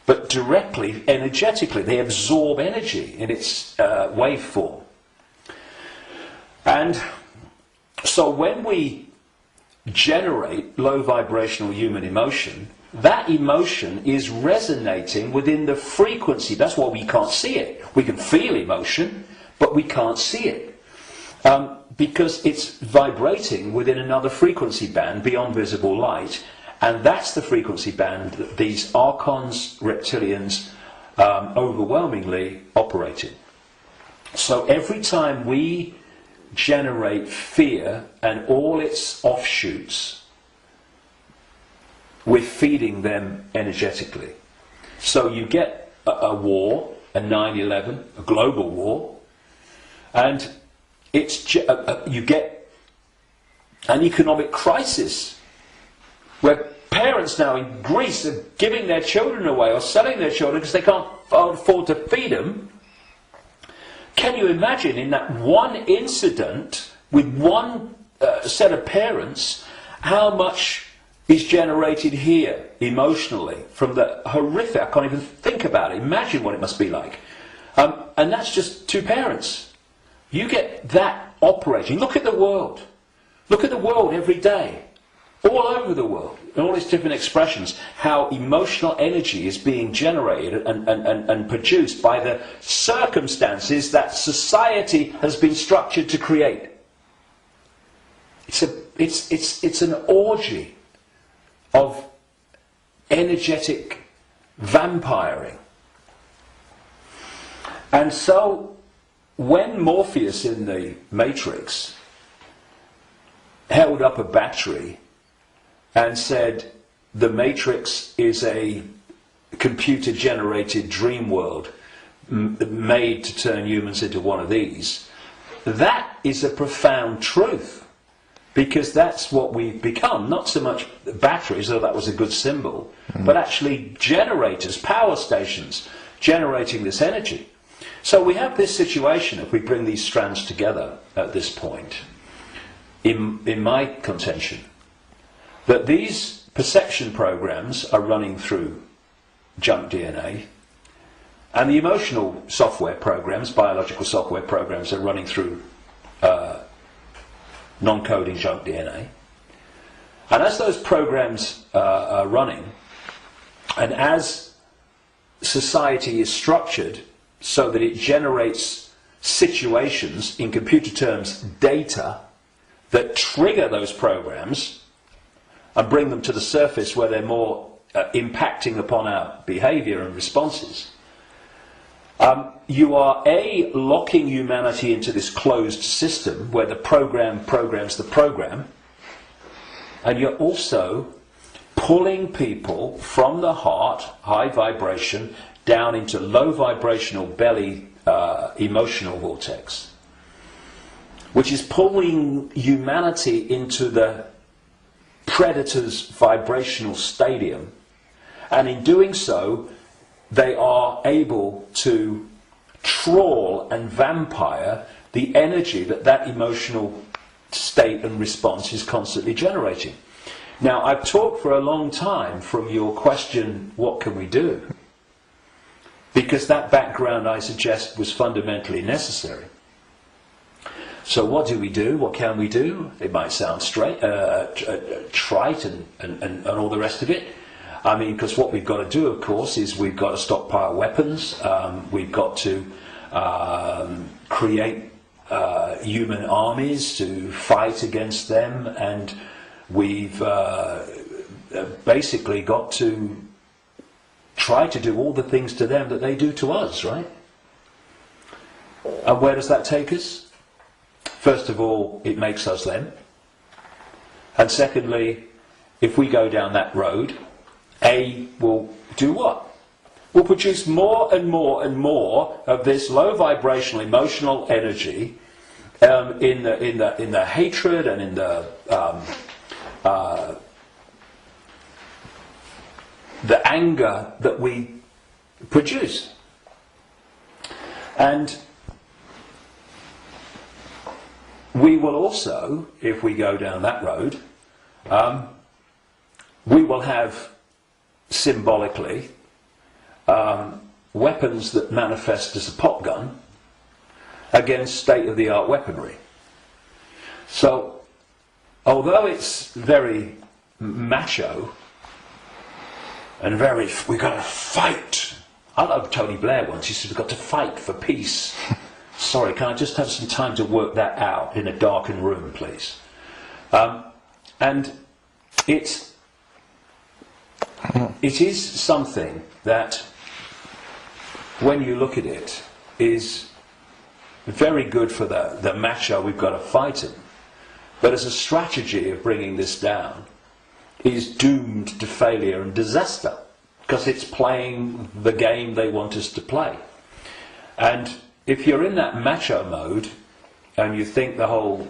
but directly, energetically. They absorb energy in its waveform. And so when we generate low vibrational human emotion, that emotion is resonating within the frequency. That's why we can't see it. We can feel emotion, but we can't see it. Because it's vibrating within another frequency band beyond visible light. And that's the frequency band that these archons, reptilians, overwhelmingly operate in. So every time we generate fear and all its offshoots, we're feeding them energetically. So you get a war, a 9/11, a global war, and you get an economic crisis where parents now in Greece are giving their children away or selling their children because they can't afford to feed them. Can you imagine in that one incident with one set of parents how much is generated here emotionally from the horrific? I can't even think about it. Imagine what it must be like. And that's just two parents. You get that operating. Look at the world. Look at the world every day. All over the world, in all its different expressions, how emotional energy is being generated and produced by the circumstances that society has been structured to create. It's an orgy of energetic vampiring. And so, when Morpheus in the Matrix held up a battery and said, the Matrix is a computer-generated dream world made to turn humans into one of these, that is a profound truth. Because that's what we've become. Not so much batteries, though that was a good symbol, but actually generators, power stations, generating this energy. So we have this situation, if we bring these strands together at this point, in my contention, that these perception programs are running through junk DNA, and the emotional software programs, biological software programs, are running through non-coding junk DNA. And as those programs are running, and as society is structured so that it generates situations, in computer terms, data, that trigger those programs and bring them to the surface where they're more impacting upon our behavior and responses, you are locking humanity into this closed system where the program programs the program, and you're also pulling people from the heart, high vibration, down into low vibrational belly emotional vortex, which is pulling humanity into the predator's vibrational stadium, and in doing so they are able to trawl and vampire the energy that emotional state and response is constantly generating. Now, I've talked for a long time from your question, what can we do? Because that background, I suggest, was fundamentally necessary. So what do we do? What can we do? It might sound trite and all the rest of it. I mean, because what we've got to do, of course, is we've got to stockpile weapons. We've got to create human armies to fight against them, and we've basically got to try to do all the things to them that they do to us, right? And where does that take us? First of all, it makes us them. And secondly, if we go down that road, will do what? Will produce more and more and more of this low vibrational emotional energy in the hatred and in the anger that we produce. And we will also, if we go down that road, we will have symbolically weapons that manifest as a pop gun against state-of-the-art weaponry. So, although it's very macho and very, we've got to fight. I love Tony Blair once, he said, we've got to fight for peace. Sorry, can I just have some time to work that out in a darkened room, please? And it is something that, when you look at it, is very good for the macho we've got to fight him. But as a strategy of bringing this down, is doomed to failure and disaster. because it's playing the game they want us to play. And if you're in that macho mode and you think the whole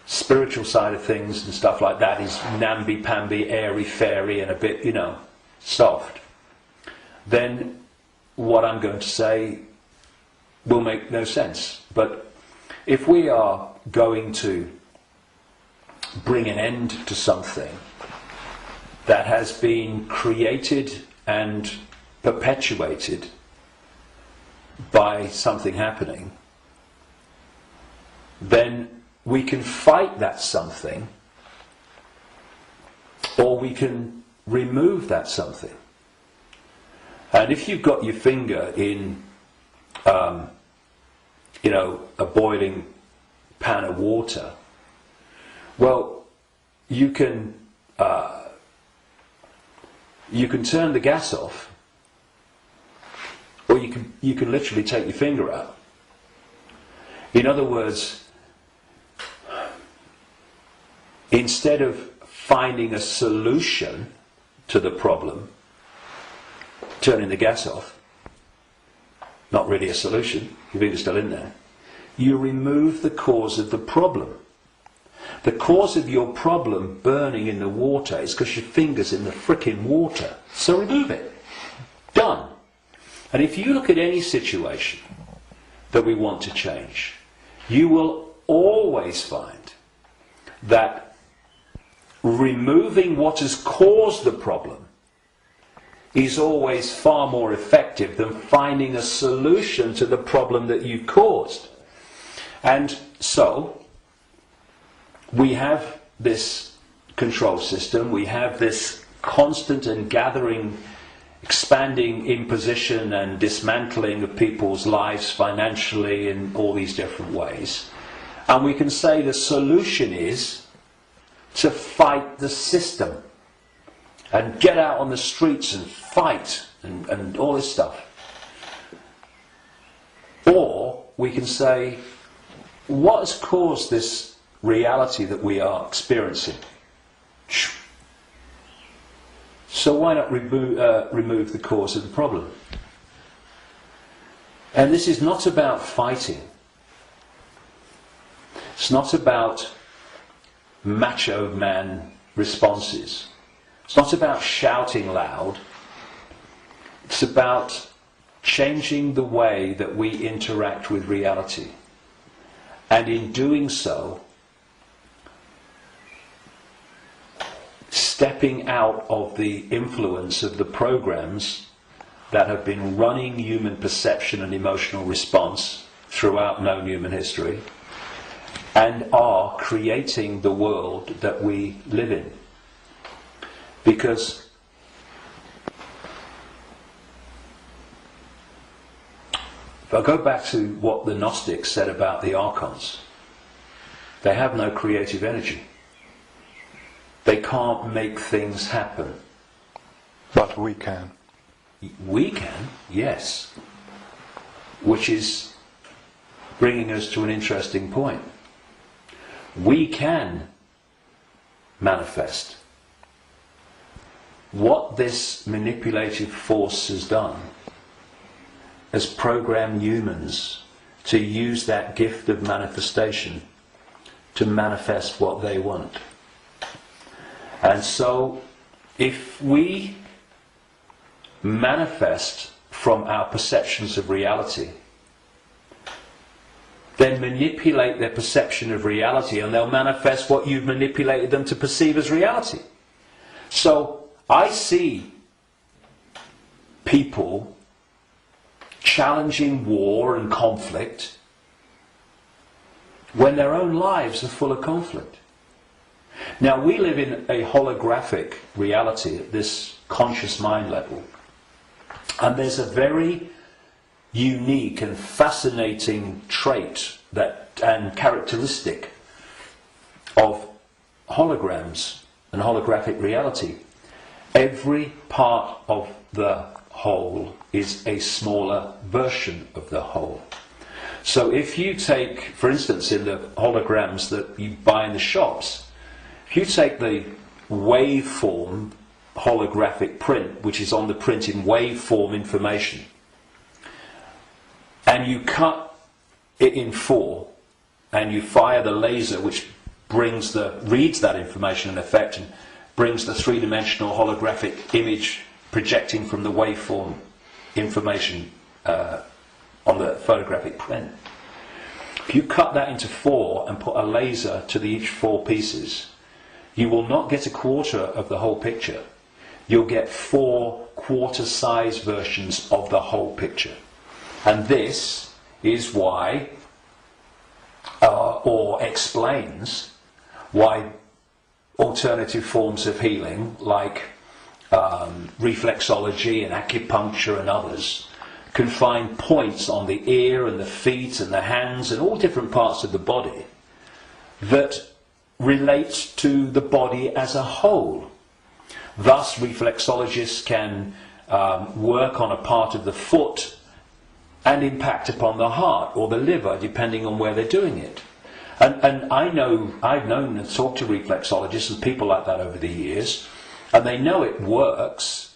spiritual side of things and stuff like that is namby-pamby, airy-fairy and a bit, soft, then what I'm going to say will make no sense. But if we are going to bring an end to something that has been created and perpetuated by something happening, then we can fight that something, or we can remove that something. And if you've got your finger in, a boiling pan of water, well, you can turn the gas off, or you can literally take your finger out. In other words, instead of finding a solution to the problem, turning the gas off, not really a solution, your finger's still in there, you remove the cause of the problem. The cause of your problem burning in the water is because your finger's in the frickin' water. So remove it. Done. And if you look at any situation that we want to change, you will always find that removing what has caused the problem is always far more effective than finding a solution to the problem that you've caused. And so, we have this control system, we have this constant and gathering, expanding imposition and dismantling of people's lives financially in all these different ways. And we can say the solution is to fight the system and get out on the streets and fight and all this stuff. Or we can say, what has caused this reality that we are experiencing? So why not remove the cause of the problem? And this is not about fighting. It's not about macho man responses. It's not about shouting loud. It's about changing the way that we interact with reality. And in doing so, stepping out of the influence of the programs that have been running human perception and emotional response throughout known human history, and are creating the world that we live in. Because if I go back to what the Gnostics said about the archons, they have no creative energy. They can't make things happen. But we can. We can, yes. Which is bringing us to an interesting point. We can manifest. What this manipulative force has done has programmed humans to use that gift of manifestation to manifest what they want. And so, if we manifest from our perceptions of reality, then manipulate their perception of reality, and they'll manifest what you've manipulated them to perceive as reality. So, I see people challenging war and conflict when their own lives are full of conflict. Now, we live in a holographic reality at this conscious mind level, and there's a very unique and fascinating trait and characteristic of holograms and holographic reality. Every part of the whole is a smaller version of the whole. So if you take, for instance, in the holograms that you buy in the shops, if you take the waveform holographic print, which is on the print in waveform information, and you cut it in 4, and you fire the laser, which reads that information in effect and brings the 3-dimensional holographic image projecting from the waveform information on the photographic print. If you cut that into 4 and put a laser to each 4 pieces, you will not get a quarter of the whole picture. You'll get 4 quarter-size versions of the whole picture. And this is why, or explains why alternative forms of healing, like reflexology and acupuncture and others, can find points on the ear and the feet and the hands and all different parts of the body that relate to the body as a whole. Thus, reflexologists can work on a part of the foot and impact upon the heart or the liver, depending on where they're doing it. And I've known and talked to reflexologists and people like that over the years, and they know it works,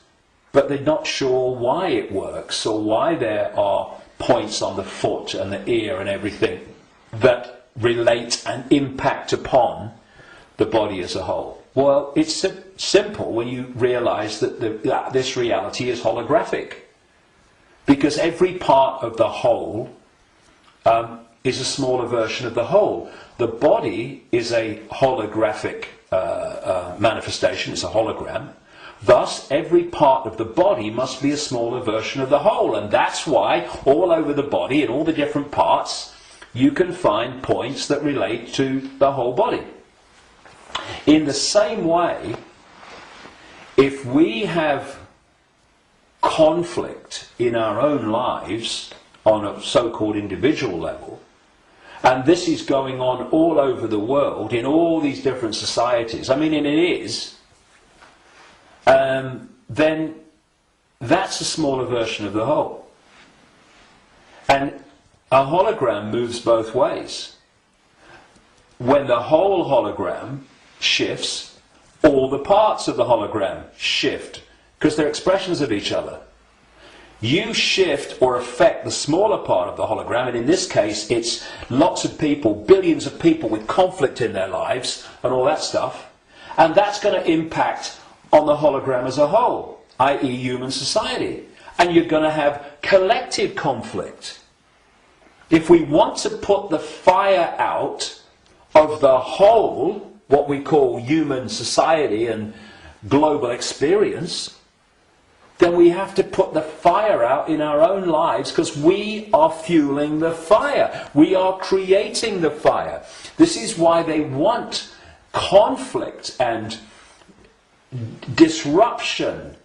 but they're not sure why it works or why there are points on the foot and the ear and everything that relate and impact upon the body as a whole. Well, it's simple when you realise that this reality is holographic, because every part of the whole is a smaller version of the whole. The body is a holographic manifestation, it's a hologram. Thus, every part of the body must be a smaller version of the whole, and that's why all over the body, in all the different parts, you can find points that relate to the whole body. In the same way, if we have conflict in our own lives on a so-called individual level, and this is going on all over the world in all these different societies, I mean, and it is, then that's a smaller version of the whole. And a hologram moves both ways. When the whole hologram shifts, all the parts of the hologram shift, because they're expressions of each other. You shift or affect the smaller part of the hologram, and in this case it's lots of people, billions of people with conflict in their lives and all that stuff, and that's going to impact on the hologram as a whole, i.e. human society. And you're going to have collective conflict. If we want to put the fire out of the whole, what we call human society and global experience, then we have to put the fire out in our own lives, because we are fueling the fire. We are creating the fire. This is why they want conflict and disruption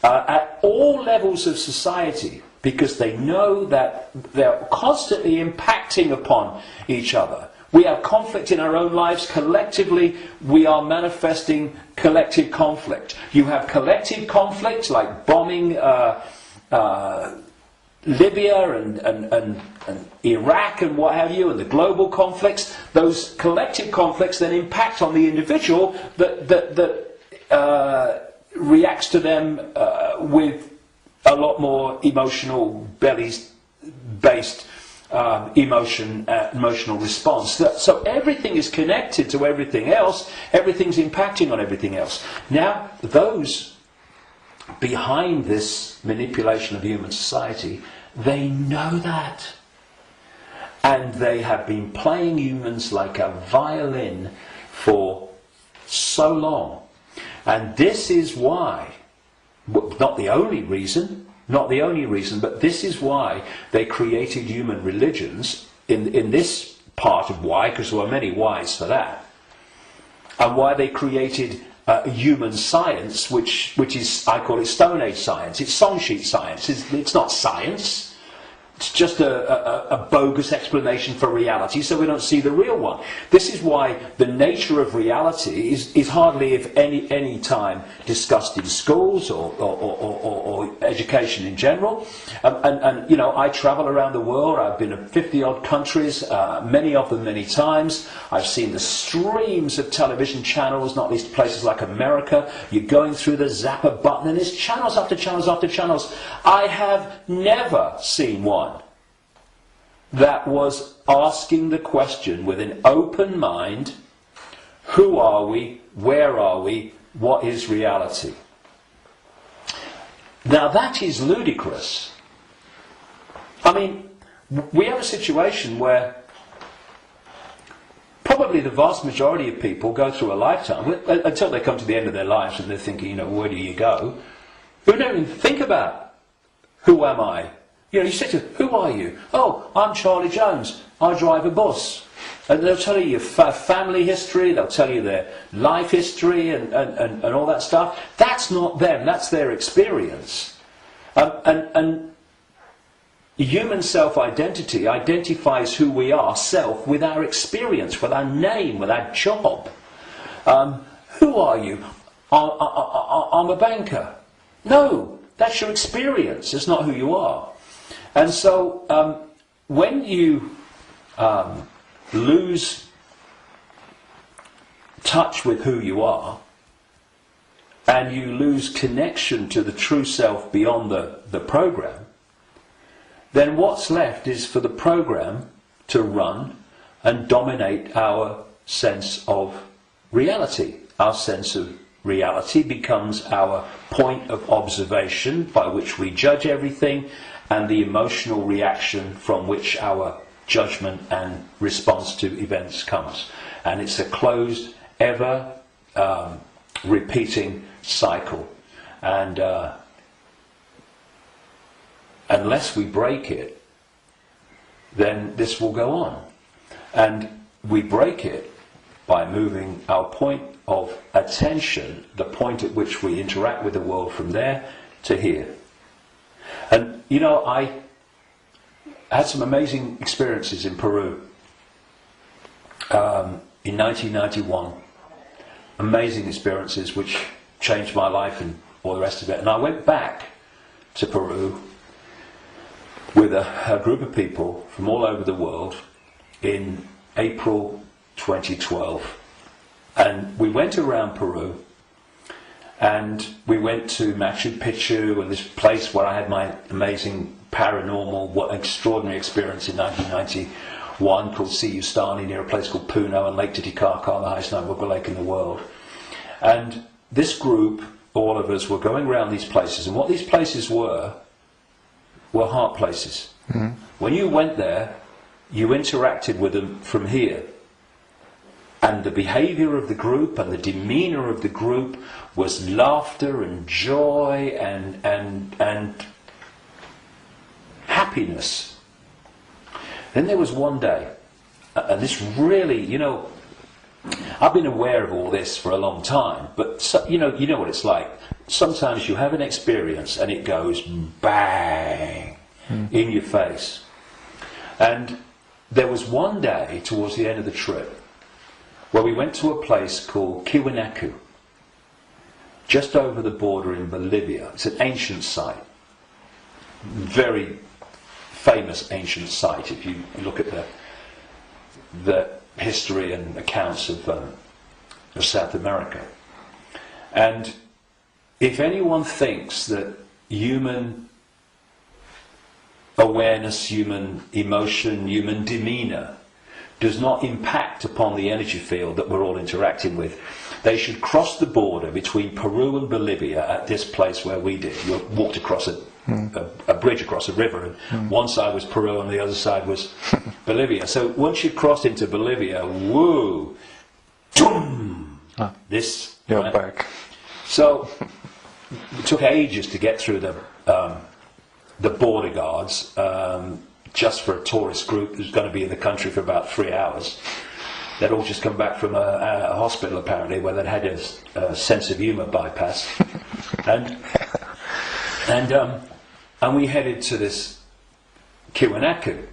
at all levels of society, because they know that they're constantly impacting upon each other. We have conflict in our own lives. Collectively, we are manifesting collective conflict. You have collective conflict like bombing Libya and Iraq and what have you, and the global conflicts. Those collective conflicts then impact on the individual that reacts to them with a lot more emotional, based emotional response. So everything is connected to everything else. Everything's impacting on everything else. Now, those behind this manipulation of human society, they know that. And they have been playing humans like a violin for so long. And this is why, not the only reason, but this is why they created human religions in this part of why, because there were many whys for that, and why they created human science, which is, I call it Stone Age science. It's song sheet science. It's not science. it's just a bogus explanation for reality, so we don't see the real one. This is why the nature of reality is hardly, if any time, discussed in schools or education in general. And you know, I travel around the world. I've been to 50-odd countries, many of them many times. I've seen the streams of television channels, not least places like America. You're going through the zapper button, and there's channels after channels after channels. I have never seen one that was asking the question with an open mind: who are we? Where are we? What is reality? Now that is ludicrous. I mean, we have a situation where probably the vast majority of people go through a lifetime, until they come to the end of their lives and they're thinking, you know, where do you go? Who don't even think about, who am I? You know, you say to them, who are you? Oh, I'm Charlie Jones. I drive a bus. And they'll tell you your family history, they'll tell you their life history and all that stuff. That's not them, that's their experience. And human self-identity identifies who we are, self, with our experience, with our name, with our job. Who are you? I'm a banker. No, that's your experience, it's not who you are. And so when you lose touch with who you are, and you lose connection to the true self beyond the program, then what's left is for the program to run and dominate our sense of reality. Our sense of reality becomes our point of observation by which we judge everything, and the emotional reaction from which our judgment and response to events comes. And it's a closed, ever repeating cycle. And unless we break it, then this will go on. And we break it by moving our point of attention, the point at which we interact with the world, from there to here. And you know, I had some amazing experiences in Peru in 1991. Amazing experiences which changed my life and all the rest of it. And I went back to Peru with a group of people from all over the world in April 2012. And we went around Peru, and we went to Machu Picchu, and this place where I had my amazing paranormal, what extraordinary experience in 1991 called Siyustani, near a place called Puno, and Lake Titicaca, the highest known rubber lake in the world. And this group, all of us, were going around these places, and what these places were heart places. Mm-hmm. When you went there, you interacted with them from here. And the behaviour of the group and the demeanour of the group was laughter and joy and happiness. Then there was one day, and this really, you know, I've been aware of all this for a long time, but you know what it's like. Sometimes you have an experience and it goes bang in your face. And there was one day towards the end of the trip where we went to a place called Tiwanaku, just over the border in Bolivia. It's an ancient site, very famous ancient site if you look at the history and accounts of South America. And if anyone thinks that human awareness, human emotion, human demeanour does not impact upon the energy field that we're all interacting with, they should cross the border between Peru and Bolivia at this place where we did. You walked across a bridge across a river, and one side was Peru and the other side was Bolivia. So once you crossed into Bolivia, woo, boom, this. You're right? back. So it took ages to get through the border guards. Just for a tourist group who's going to be in the country for about 3 hours. They'd all just come back from a hospital, apparently, where they'd had a sense of humour bypass. And we headed to this Icke,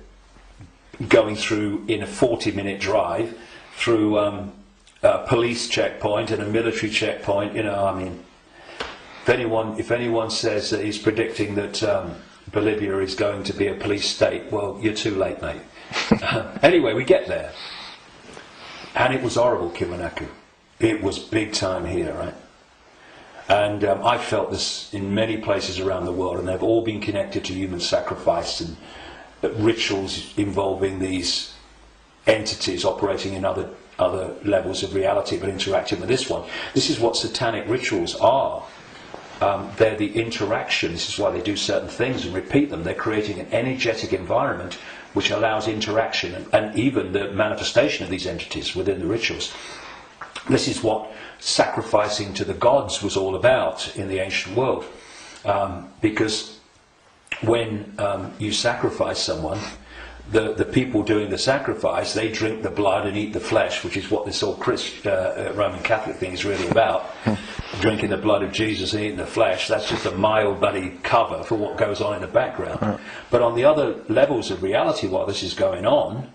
going through in a 40-minute drive through a police checkpoint and a military checkpoint. You know, I mean, if anyone says that he's predicting that Bolivia is going to be a police state, well, you're too late, mate. Anyway, we get there, and it was horrible, Icke. It was big time here, right? And I felt this in many places around the world, and they've all been connected to human sacrifice and rituals involving these entities operating in other levels of reality, but interacting with this one. This is what satanic rituals are. They're the interaction. This is why they do certain things and repeat them. They're creating an energetic environment which allows interaction and even the manifestation of these entities within the rituals. This is what sacrificing to the gods was all about in the ancient world. Because when you sacrifice someone, the people doing the sacrifice, they drink the blood and eat the flesh, which is what this whole Roman Catholic thing is really about. Drinking the blood of Jesus and eating the flesh, that's just a mild bloody cover for what goes on in the background. But on the other levels of reality, while this is going on,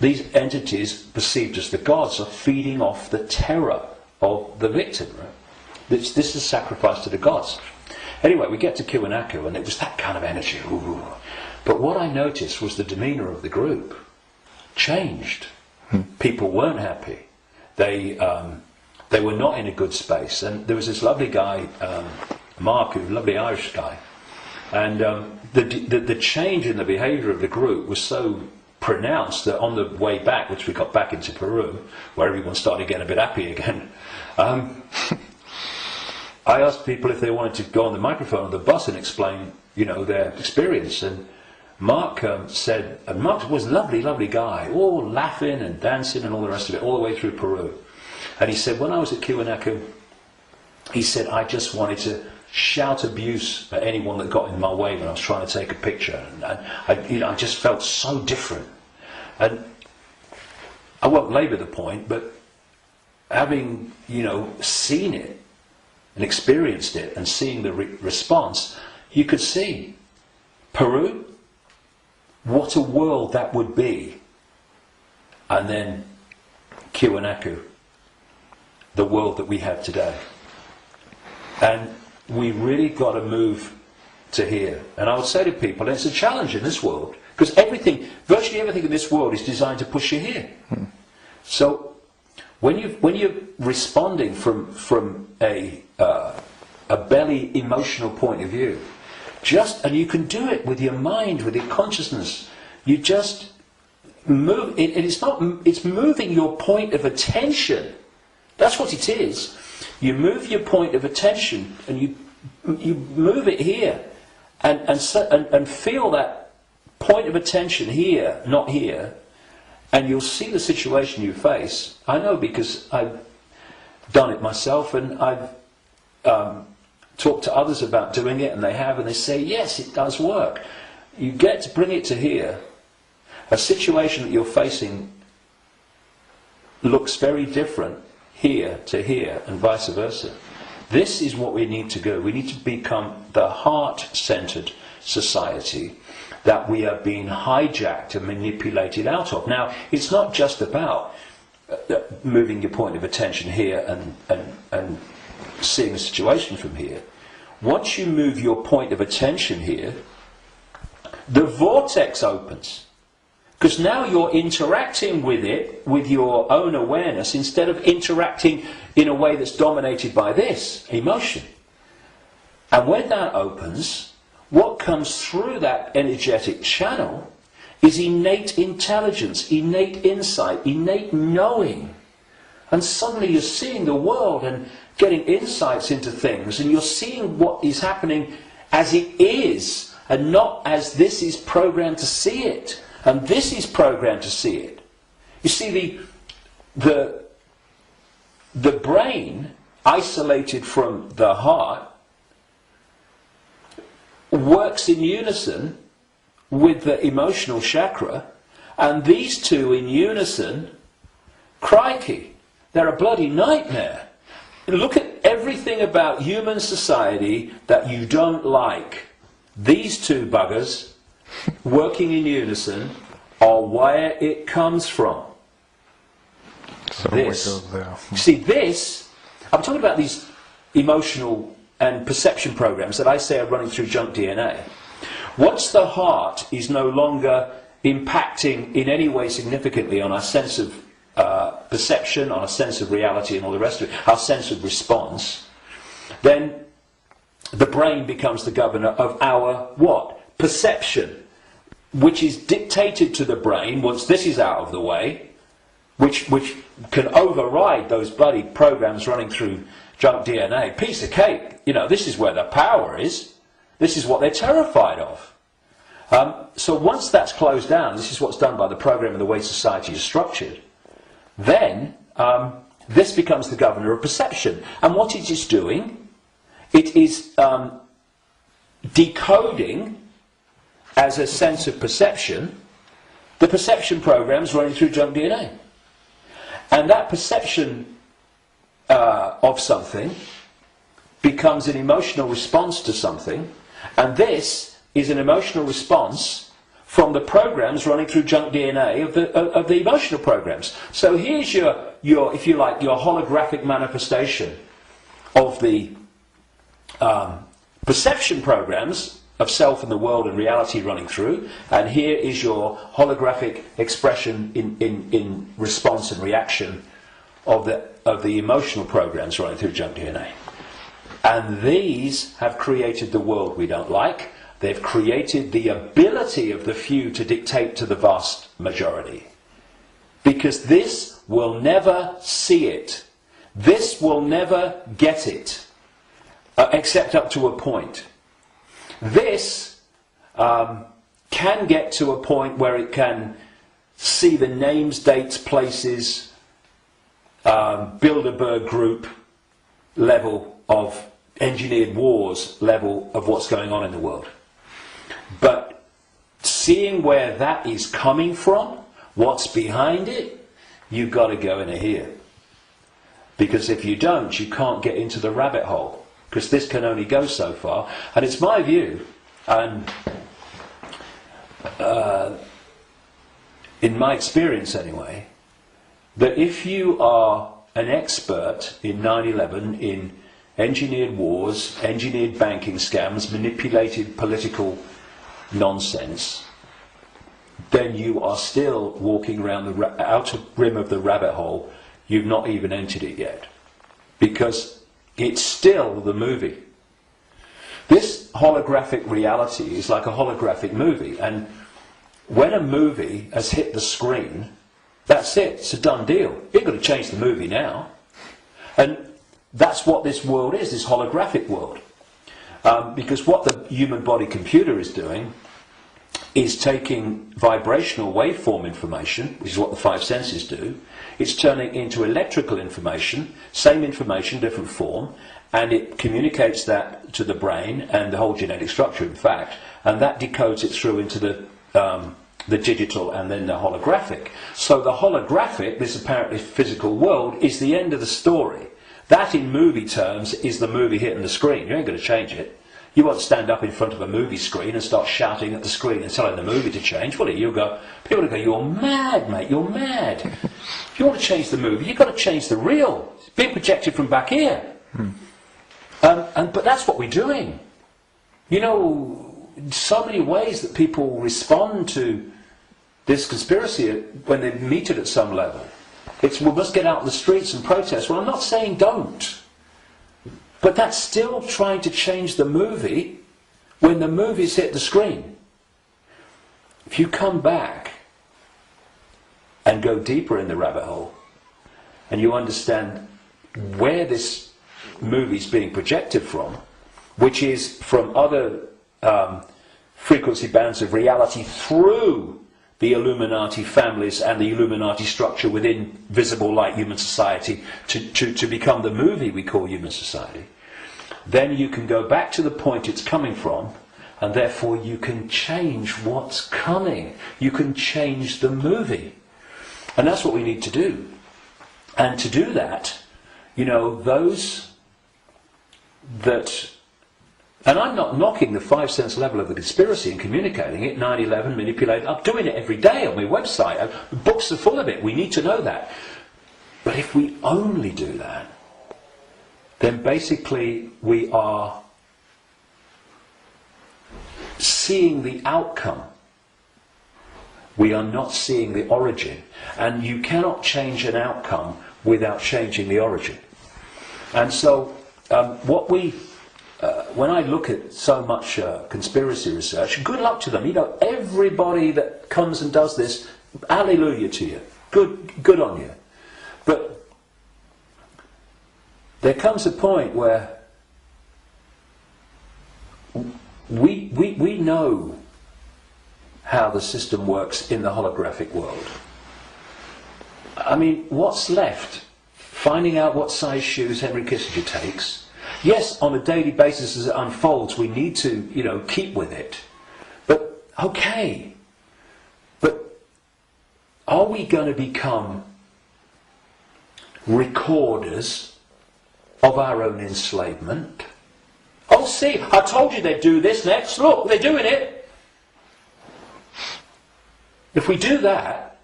these entities, perceived as the gods, are feeding off the terror of the victim. Right? This is sacrifice to the gods. Anyway, we get to Icke, and it was that kind of energy. Ooh. But what I noticed was the demeanour of the group changed. People weren't happy. They were not in a good space. And there was this lovely guy, Mark, who's a lovely Irish guy. And the change in the behaviour of the group was so pronounced that on the way back, which we got back into Peru, where everyone started getting a bit happy again, I asked people if they wanted to go on the microphone on the bus and explain, you know, their experience. And Mark said, and Mark was a lovely, lovely guy, all laughing and dancing and all the rest of it, all the way through Peru. And he said, when I was at Icke, he said, I just wanted to shout abuse at anyone that got in my way when I was trying to take a picture. And I just felt so different. And I won't labour the point, but having, seen it and experienced it and seeing the response, you could see Peru, what a world that would be. And then Icke, the world that we have today. And we really got to move to here. And I would say to people, it's a challenge in this world, because virtually everything in this world is designed to push you here. So when you're responding from a belly emotional point of view, and you can do it with your mind, with your consciousness, you just move. It's moving your point of attention. That's what it is. You move your point of attention, and you move it here, and feel that point of attention here, not here, and you'll see the situation you face. I know, because I've done it myself, and I've talked to others about doing it, and they have, and they say, yes, it does work. You get to bring it to here. A situation that you're facing looks very different here to here, and vice versa. This is what we need to go. We need to become the heart-centered society that we are being hijacked and manipulated out of. Now, it's not just about moving your point of attention here and seeing the situation from here. Once you move your point of attention here, the vortex opens. Because now you're interacting with it with your own awareness, instead of interacting in a way that's dominated by this emotion. And when that opens, what comes through that energetic channel is innate intelligence, innate insight, innate knowing. And suddenly you're seeing the world and getting insights into things, and you're seeing what is happening as it is, and not as this is programmed to see it. And this is programmed to see it. You see, the brain, isolated from the heart, works in unison with the emotional chakra, and these two in unison, crikey, they're a bloody nightmare. Look at everything about human society that you don't like. These two buggers working in unison are where it comes from. So This. we go there. See, this, I'm talking about these emotional and perception programs that I say are running through junk DNA. Once the heart is no longer impacting in any way significantly on our sense of perception, on our sense of reality and all the rest of it, our sense of response, then the brain becomes the governor of our what? Perception, which is dictated to the brain once this is out of the way, which can override those bloody programs running through junk DNA. Piece of cake. You know, this is where the power is. This is what they're terrified of. So once that's closed down, this is what's done by the program and the way society is structured, then this becomes the governor of perception. And what it is doing, it is decoding as a sense of perception the perception programs running through junk DNA. And that perception of something becomes an emotional response to something, and this is an emotional response from the programs running through junk DNA of the emotional programs. So here's your, if you like, your holographic manifestation of the perception programs of self and the world and reality running through, and here is your holographic expression in response and reaction of the emotional programs running through junk DNA. And these have created the world we don't like. They've created the ability of the few to dictate to the vast majority. Because this will never see it. This will never get it. Except up to a point. This can get to a point where it can see the names, dates, places, Bilderberg group level of engineered wars level of what's going on in the world. But seeing where that is coming from, what's behind it, you've got to go into here. Because if you don't, you can't get into the rabbit hole. Because this can only go so far. And it's my view, and in my experience anyway, that if you are an expert in 9/11, in engineered wars, engineered banking scams, manipulated political nonsense, then you are still walking around the outer rim of the rabbit hole. You've not even entered it yet. Because it's still the movie. This holographic reality is like a holographic movie, and when a movie has hit the screen, that's it, it's a done deal. You're going to change the movie now. And that's what this world is, this holographic world. Because what the human body computer is doing is taking vibrational waveform information, which is what the five senses do. It's turning it into electrical information, same information, different form, and it communicates that to the brain and the whole genetic structure, in fact, and that decodes it through into the digital and then the holographic. So the holographic, this apparently physical world, is the end of the story. That, in movie terms, is the movie hitting the screen. You ain't going to change it. You won't stand up in front of a movie screen and start shouting at the screen and telling the movie to change, will you? People will go, you're mad, mate, you're mad. If you want to change the movie, you've got to change the reel. It's being projected from back here. But that's what we're doing. You know, so many ways that people respond to this conspiracy when they meet it at some level. It's, we must get out in the streets and protest. Well, I'm not saying don't. But that's still trying to change the movie when the movie's hit the screen. If you come back and go deeper in the rabbit hole, and you understand where this movie's being projected from, which is from other frequency bands of reality through the Illuminati families and the Illuminati structure within visible light human society to become the movie we call human society, then you can go back to the point it's coming from, and therefore you can change what's coming. You can change the movie. And that's what we need to do. And to do that, you know, those that And I'm not knocking the 5 sense level of the conspiracy and communicating it, 9/11, manipulating. I'm doing it every day on my website. Books are full of it. We need to know that. But if we only do that, then basically we are seeing the outcome. We are not seeing the origin. And you cannot change an outcome without changing the origin. And so when I look at so much conspiracy research, good luck to them. You know, everybody that comes and does this, hallelujah to you. Good on you. But there comes a point where we know how the system works in the holographic world. I mean, what's left? Finding out what size shoes Henry Kissinger takes. Yes, on a daily basis as it unfolds, we need to, you know, keep with it. But, okay. But are we going to become recorders of our own enslavement? Oh, see, I told you they'd do this next. Look, they're doing it. If we do that,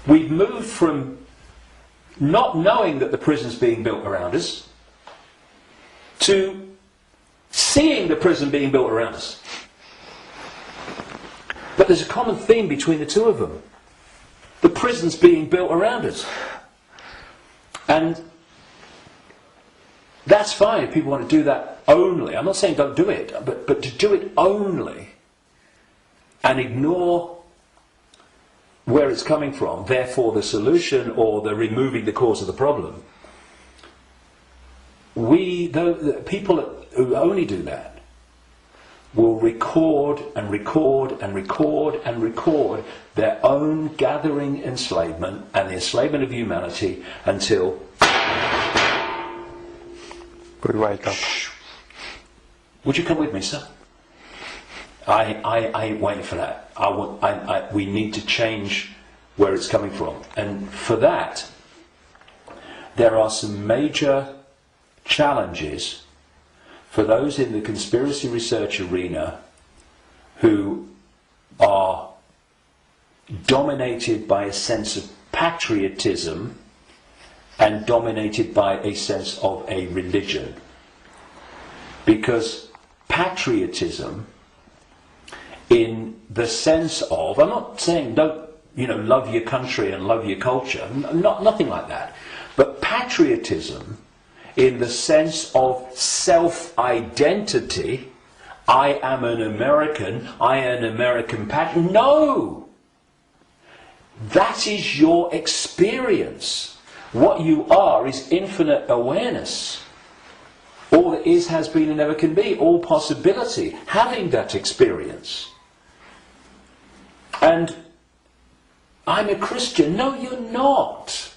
we've moved from not knowing that the prison's being built around us to seeing the prison being built around us. But there's a common theme between the two of them. The prison's being built around us. And that's fine if people want to do that only. I'm not saying don't do it, but to do it only and ignore where it's coming from, therefore the solution or the removing the cause of the problem. The people who only do that will record and record and record and record their own gathering enslavement and the enslavement of humanity until we wake up. Would you come with me, sir? I ain't waiting for that. We need to change where it's coming from. And for that, there are some major challenges for those in the conspiracy research arena who are dominated by a sense of patriotism and dominated by a sense of a religion. Because patriotism, in the sense of, I'm not saying don't, love your country and love your culture, nothing like that. But patriotism, in the sense of self-identity, I am an American, I am an American patriot. No! That is your experience. What you are is infinite awareness. All that is, has been, and never can be. All possibility. Having that experience. And I'm a Christian. No, you're not.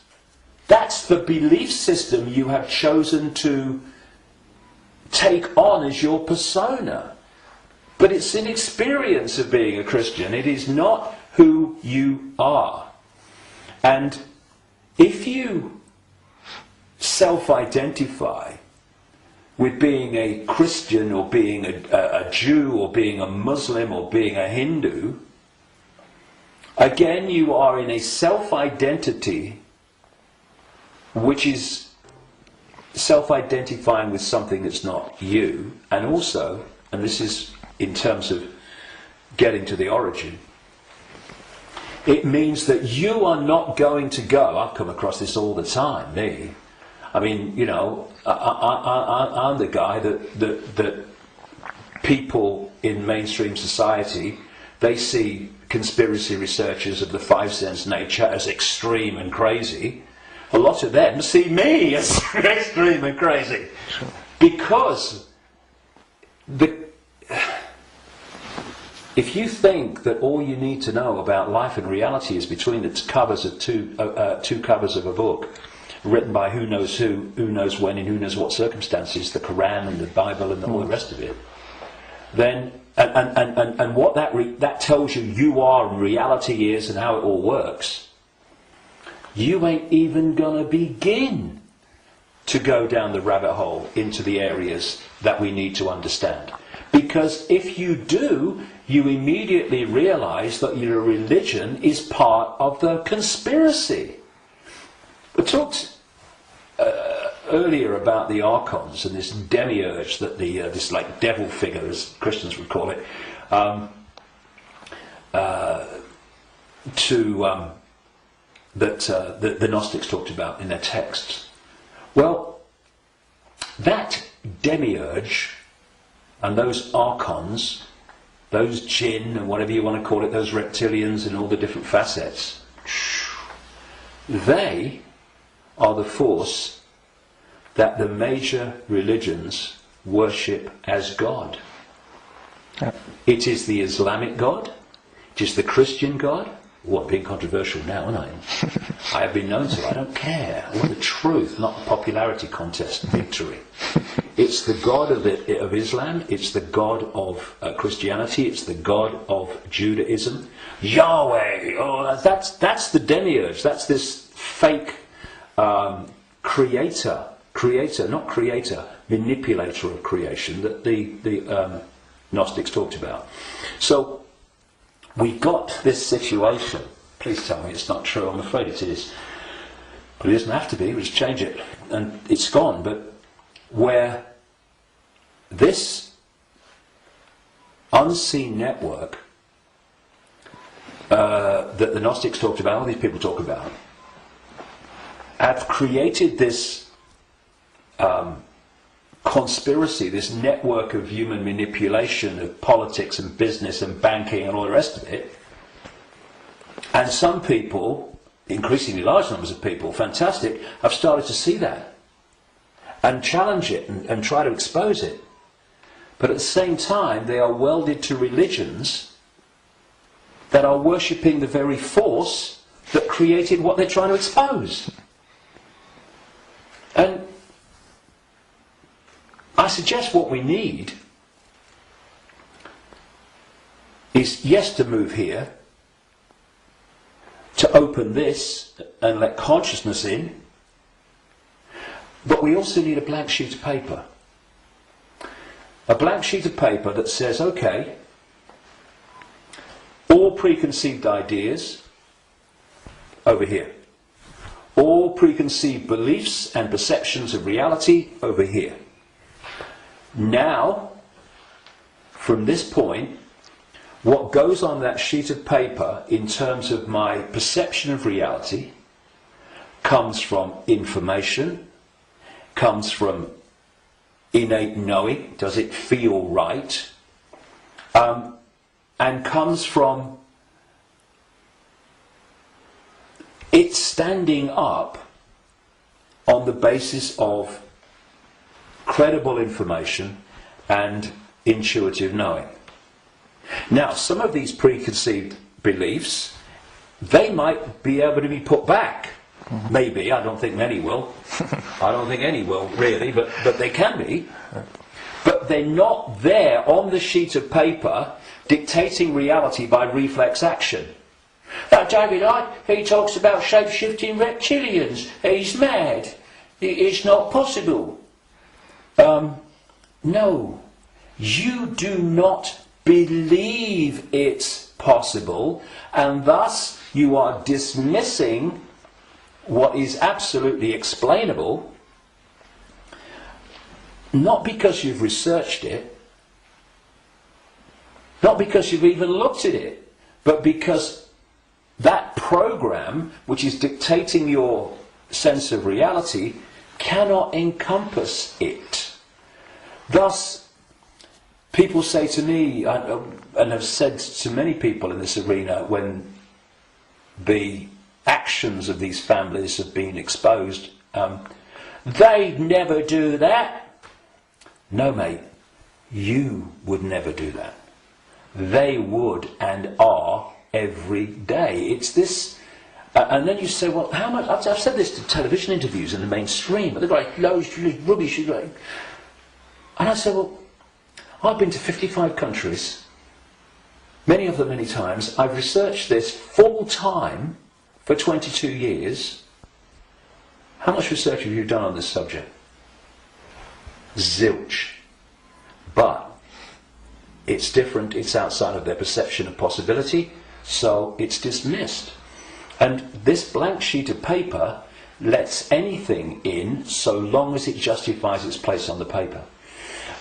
That's the belief system you have chosen to take on as your persona. But it's an experience of being a Christian. It is not who you are. And if you self-identify with being a Christian or being a Jew or being a Muslim or being a Hindu, again you are in a self-identity which is self-identifying with something that's not you, and also, and this is in terms of getting to the origin, it means that you are not going to go, I've come across this all the time, me. I mean, I'm the guy that people in mainstream society, they see conspiracy researchers of the 5 sense nature as extreme and crazy. A lot of them see me as extreme and crazy. Because if you think that all you need to know about life and reality is between the covers of two covers of a book written by who knows when, and who knows what circumstances, the Quran and the Bible and all the rest of it, then and what that tells you are and reality is and how it all works, you ain't even gonna begin to go down the rabbit hole into the areas that we need to understand. Because if you do, you immediately realize that your religion is part of the conspiracy. We talked earlier about the archons and this demiurge, that this like devil figure, as Christians would call it, that the Gnostics talked about in their texts. Well, that demiurge and those archons, those jinn, and whatever you want to call it, those reptilians and all the different facets, they are the force that the major religions worship as God. Yeah. It is the Islamic God, it is the Christian God. Oh, I'm being controversial now, aren't I? I have been known to. I don't care. I want the truth, not the popularity contest victory. It's the God of Islam, it's the God of Christianity, it's the God of Judaism. Yahweh! Oh, that's the demiurge. That's this fake manipulator of creation that the Gnostics talked about. So we got this situation. Please tell me it's not true. I'm afraid it is. But it doesn't have to be. We just change it. And it's gone. But where this unseen network that the Gnostics talked about, all these people talk about, have created this conspiracy, this network of human manipulation of politics and business and banking and all the rest of it. And some people, increasingly large numbers of people, fantastic, have started to see that and challenge it and try to expose it. But at the same time, they are welded to religions that are worshipping the very force that created what they're trying to expose. And I suggest what we need is, yes, to move here, to open this and let consciousness in, but we also need a blank sheet of paper. A blank sheet of paper that says, okay, all preconceived ideas over here. All preconceived beliefs and perceptions of reality over here. Now, from this point, what goes on that sheet of paper in terms of my perception of reality comes from information, comes from innate knowing, does it feel right, and comes from it standing up on the basis of credible information and intuitive knowing. Now, some of these preconceived beliefs, they might be able to be put back. Maybe, I don't think many will. I don't think any will, really, but they can be. But they're not there on the sheet of paper dictating reality by reflex action. Now, David Icke, he talks about shape-shifting reptilians. He's mad. It's not possible. No, you do not believe it's possible, and thus you are dismissing what is absolutely explainable, not because you've researched it, not because you've even looked at it, but because that program which is dictating your sense of reality cannot encompass it. Thus, people say to me, and have said to many people in this arena, when the actions of these families have been exposed, they'd never do that. No, mate, you would never do that. They would and are every day. It's this, and then you say, well, how much? I've said this to television interviews in the mainstream, but they're like, loads of rubbish. And I say, well, I've been to 55 countries, many of them many times. I've researched this full time for 22 years. How much research have you done on this subject? zilch. But it's different, it's outside of their perception of possibility, so it's dismissed. And this blank sheet of paper lets anything in so long as it justifies its place on the paper.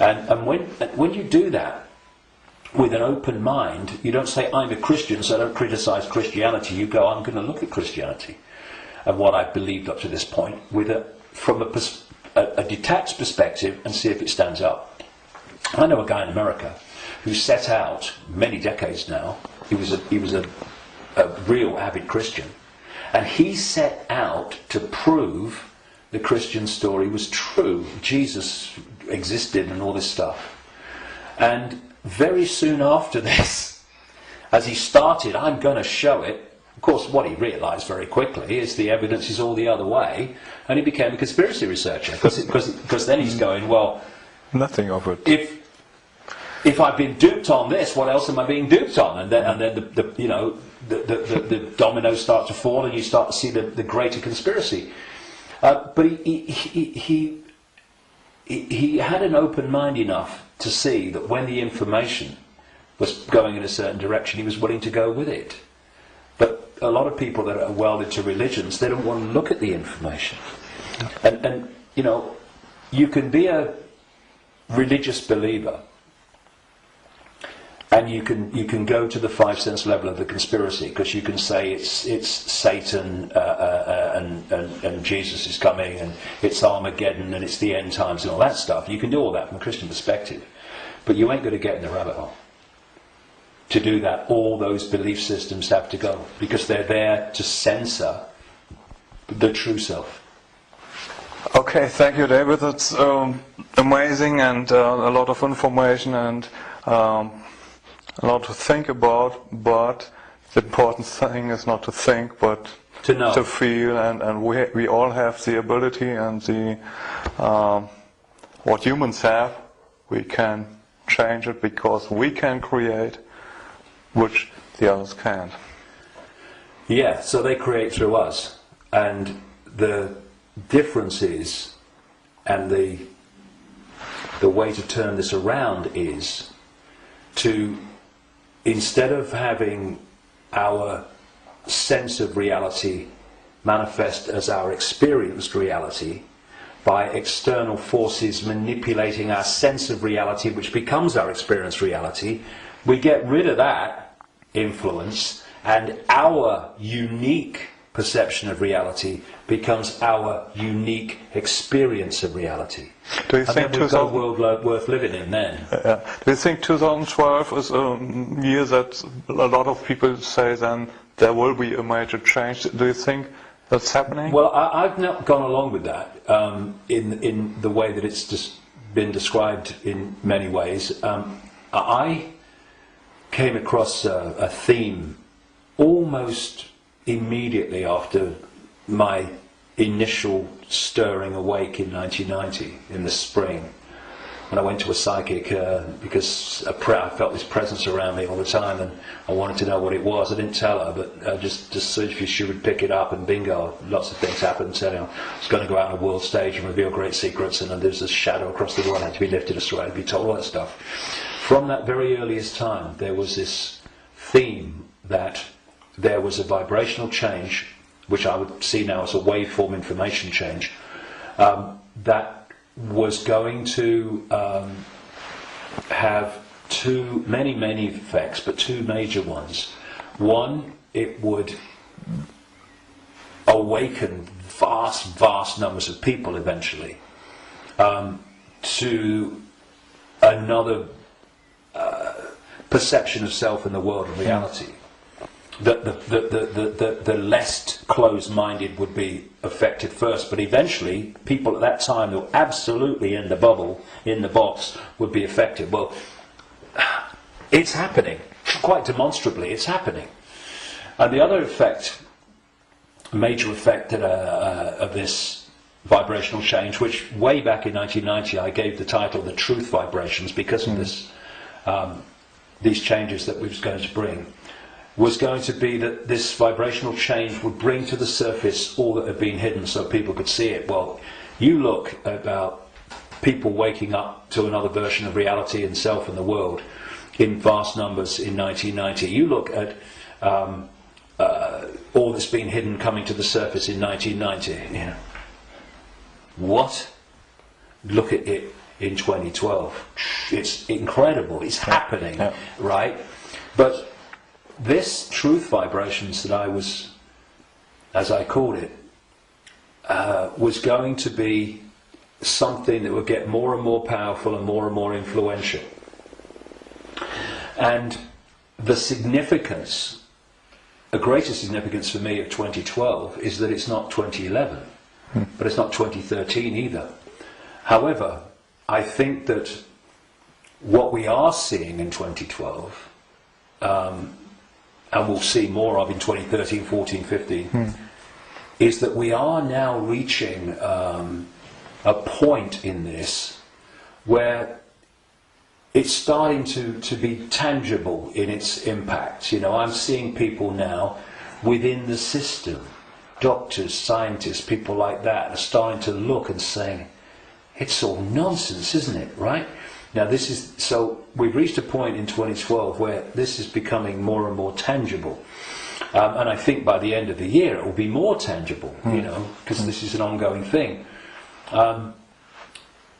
And when you do that with an open mind, you don't say, I'm a Christian, so I don't criticize Christianity. You go, I'm going to look at Christianity and what I've believed up to this point from a detached perspective and see if it stands up. I know a guy in America who set out many decades now. He was a real avid Christian, and he set out to prove the Christian story was true. Jesus existed and all this stuff. And very soon after this, as he started, I'm going to show it. Of course, what he realised very quickly is the evidence is all the other way, and he became a conspiracy researcher because then he's going, well, nothing of it. If I've been duped on this, what else am I being duped on? And then the dominoes start to fall, and you start to see the greater conspiracy. But he had an open mind enough to see that when the information was going in a certain direction, he was willing to go with it. But a lot of people that are welded to religions, they don't want to look at the information. And you can be a religious believer, and you can go to the 5 sense level of the conspiracy, because you can say it's Satan and Jesus is coming, and it's Armageddon, and it's the end times and all that stuff. You can do all that from a Christian perspective, but you ain't going to get in the rabbit hole. To do that, all those belief systems have to go, because they're there to censor the true self. Okay, thank you, David. That's amazing, and a lot of information, and a lot to think about. But the important thing is not to think, but to know, to feel, and we all have the ability and the what humans have. We can change it because we can create, which the others can't. Yeah, so they create through us, and the difference is, and the way to turn this around is to, instead of having our sense of reality manifest as our experienced reality by external forces manipulating our sense of reality, which becomes our experienced reality, we get rid of that influence, and our unique perception of reality becomes our unique experience of reality. Do you think we've got a world worth living in then? Do you think 2012 is a year that a lot of people say then there will be a major change? Do you think that's happening? Well, I've not gone along with that in the way that it's just been described in many ways. I came across a theme almost immediately after my initial stirring awake in 1990, in the spring, when I went to a psychic because I felt this presence around me all the time, and I wanted to know what it was. I didn't tell her, but just so if she would pick it up, and bingo, lots of things happened. So, I was going to go out on a world stage and reveal great secrets, and there's this shadow across the world, had to be lifted aside, had to be told, all that stuff. From that very earliest time, there was this theme that there was a vibrational change, which I would see now as a waveform information change, that was going to have many effects, but two major ones. One, it would awaken vast numbers of people eventually to another perception of self in the world and reality. The less closed-minded would be affected first, but eventually people at that time who were absolutely in the bubble, in the box, would be affected. Well, it's happening, quite demonstrably, it's happening. And the other effect, major effect of this vibrational change, which way back in 1990 I gave the title The Truth Vibrations because of this, these changes that we was going to bring, was going to be that this vibrational change would bring to the surface all that had been hidden so people could see it. Well, you look about people waking up to another version of reality and self and the world in vast numbers in 1990. You look at all that's been hidden coming to the surface in 1990. You know, what? Look at it in 2012. It's incredible. It's happening, right? But this truth vibrations that I was, as I called it, was going to be something that would get more and more powerful and more influential. And the significance, a greater significance for me of 2012 is that it's not 2011, but it's not 2013 either. However, I think that what we are seeing in 2012, and we'll see more of in 2013, 14, 15, is that we are now reaching a point in this where it's starting to be tangible in its impact. You know, I'm seeing people now within the system, doctors, scientists, people like that, are starting to look and saying, it's all nonsense, isn't it, right? Now this is, so we've reached a point in 2012 where this is becoming more and more tangible. And I think by the end of the year it will be more tangible, you know, because this is an ongoing thing. And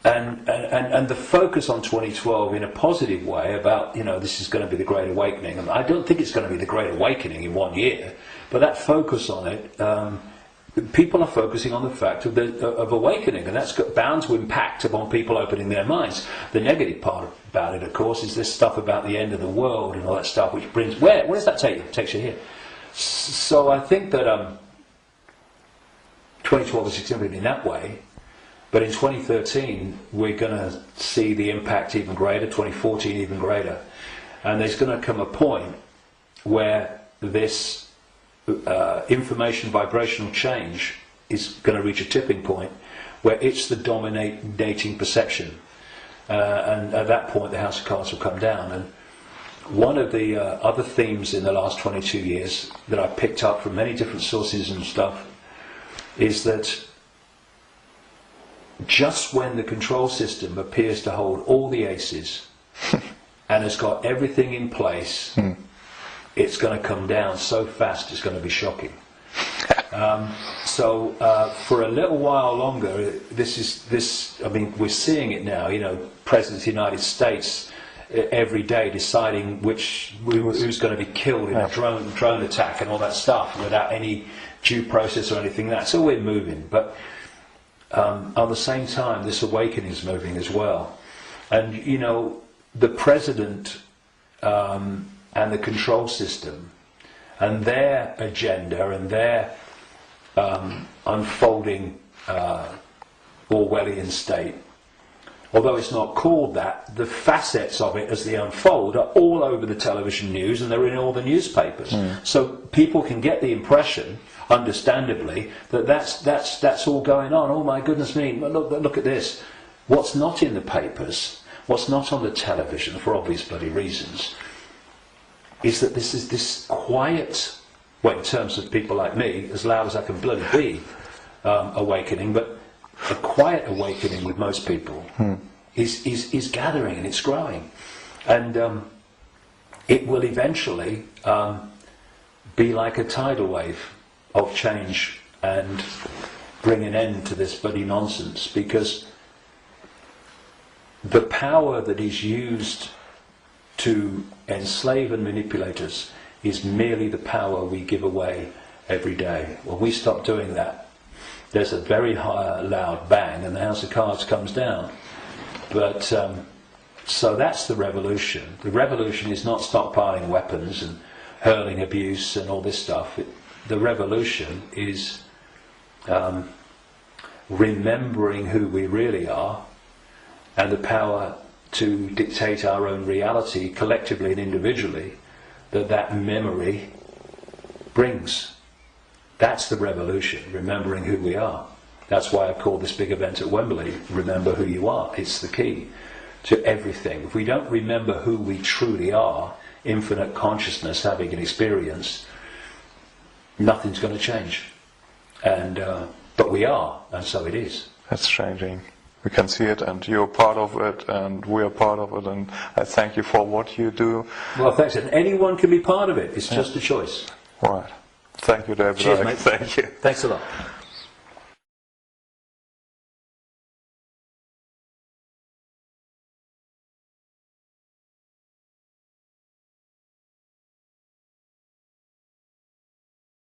the focus on 2012 in a positive way about, you know, this is going to be the Great Awakening. And I don't think it's going to be the Great Awakening in 1 year, but that focus on it, people are focusing on the fact of awakening, and that's bound to impact upon people opening their minds. The negative part about it, of course, is this stuff about the end of the world and all that stuff, which brings, where does that take you? It takes you here. So I think that 2012 is significant in that way, but in 2013 we're going to see the impact even greater, 2014 even greater, and there's going to come a point where this information vibrational change is going to reach a tipping point where it's the dominating perception, and at that point the house of cards will come down. And one of the other themes in the last 22 years that I picked up from many different sources and stuff is that just when the control system appears to hold all the aces and has got everything in place, it's going to come down so fast it's going to be shocking. So for a little while longer, I mean, we're seeing it now, you know, President of the United States every day deciding who's going to be killed in a drone attack and all that stuff without any due process or anything like that. So we're moving, but at the same time this awakening is moving as well. And you know, the President and the control system and their agenda and their unfolding Orwellian state, although it's not called that, the facets of it as they unfold are all over the television news and they're in all the newspapers. So people can get the impression, understandably, that that's all going on. Oh my goodness me, look at this. What's not in the papers, what's not on the television, for obvious bloody reasons, is that this is this quiet, well, in terms of people like me, as loud as I can bloody be, awakening, but a quiet awakening with most people is gathering and it's growing. And it will eventually be like a tidal wave of change and bring an end to this bloody nonsense, because the power that is used to enslave and manipulate us is merely the power we give away every day. When we stop doing that, there's a very high, loud bang and the house of cards comes down. But so that's the revolution. The revolution is not stockpiling weapons and hurling abuse and all this stuff. The revolution is remembering who we really are and the power to dictate our own reality collectively and individually that memory brings. That's the revolution, remembering who we are. That's why I call this big event at Wembley, Remember Who You Are. It's the key to everything. If we don't remember who we truly are, infinite consciousness having an experience, nothing's going to change. And but we are, and so it is. That's changing. we can see it, and you're part of it, and we are part of it, and I thank you for what you do. Well, thanks. And anyone can be part of it. It's just a choice. Right. Thank you, David. Cheers, mate. Thank you. Thanks a lot.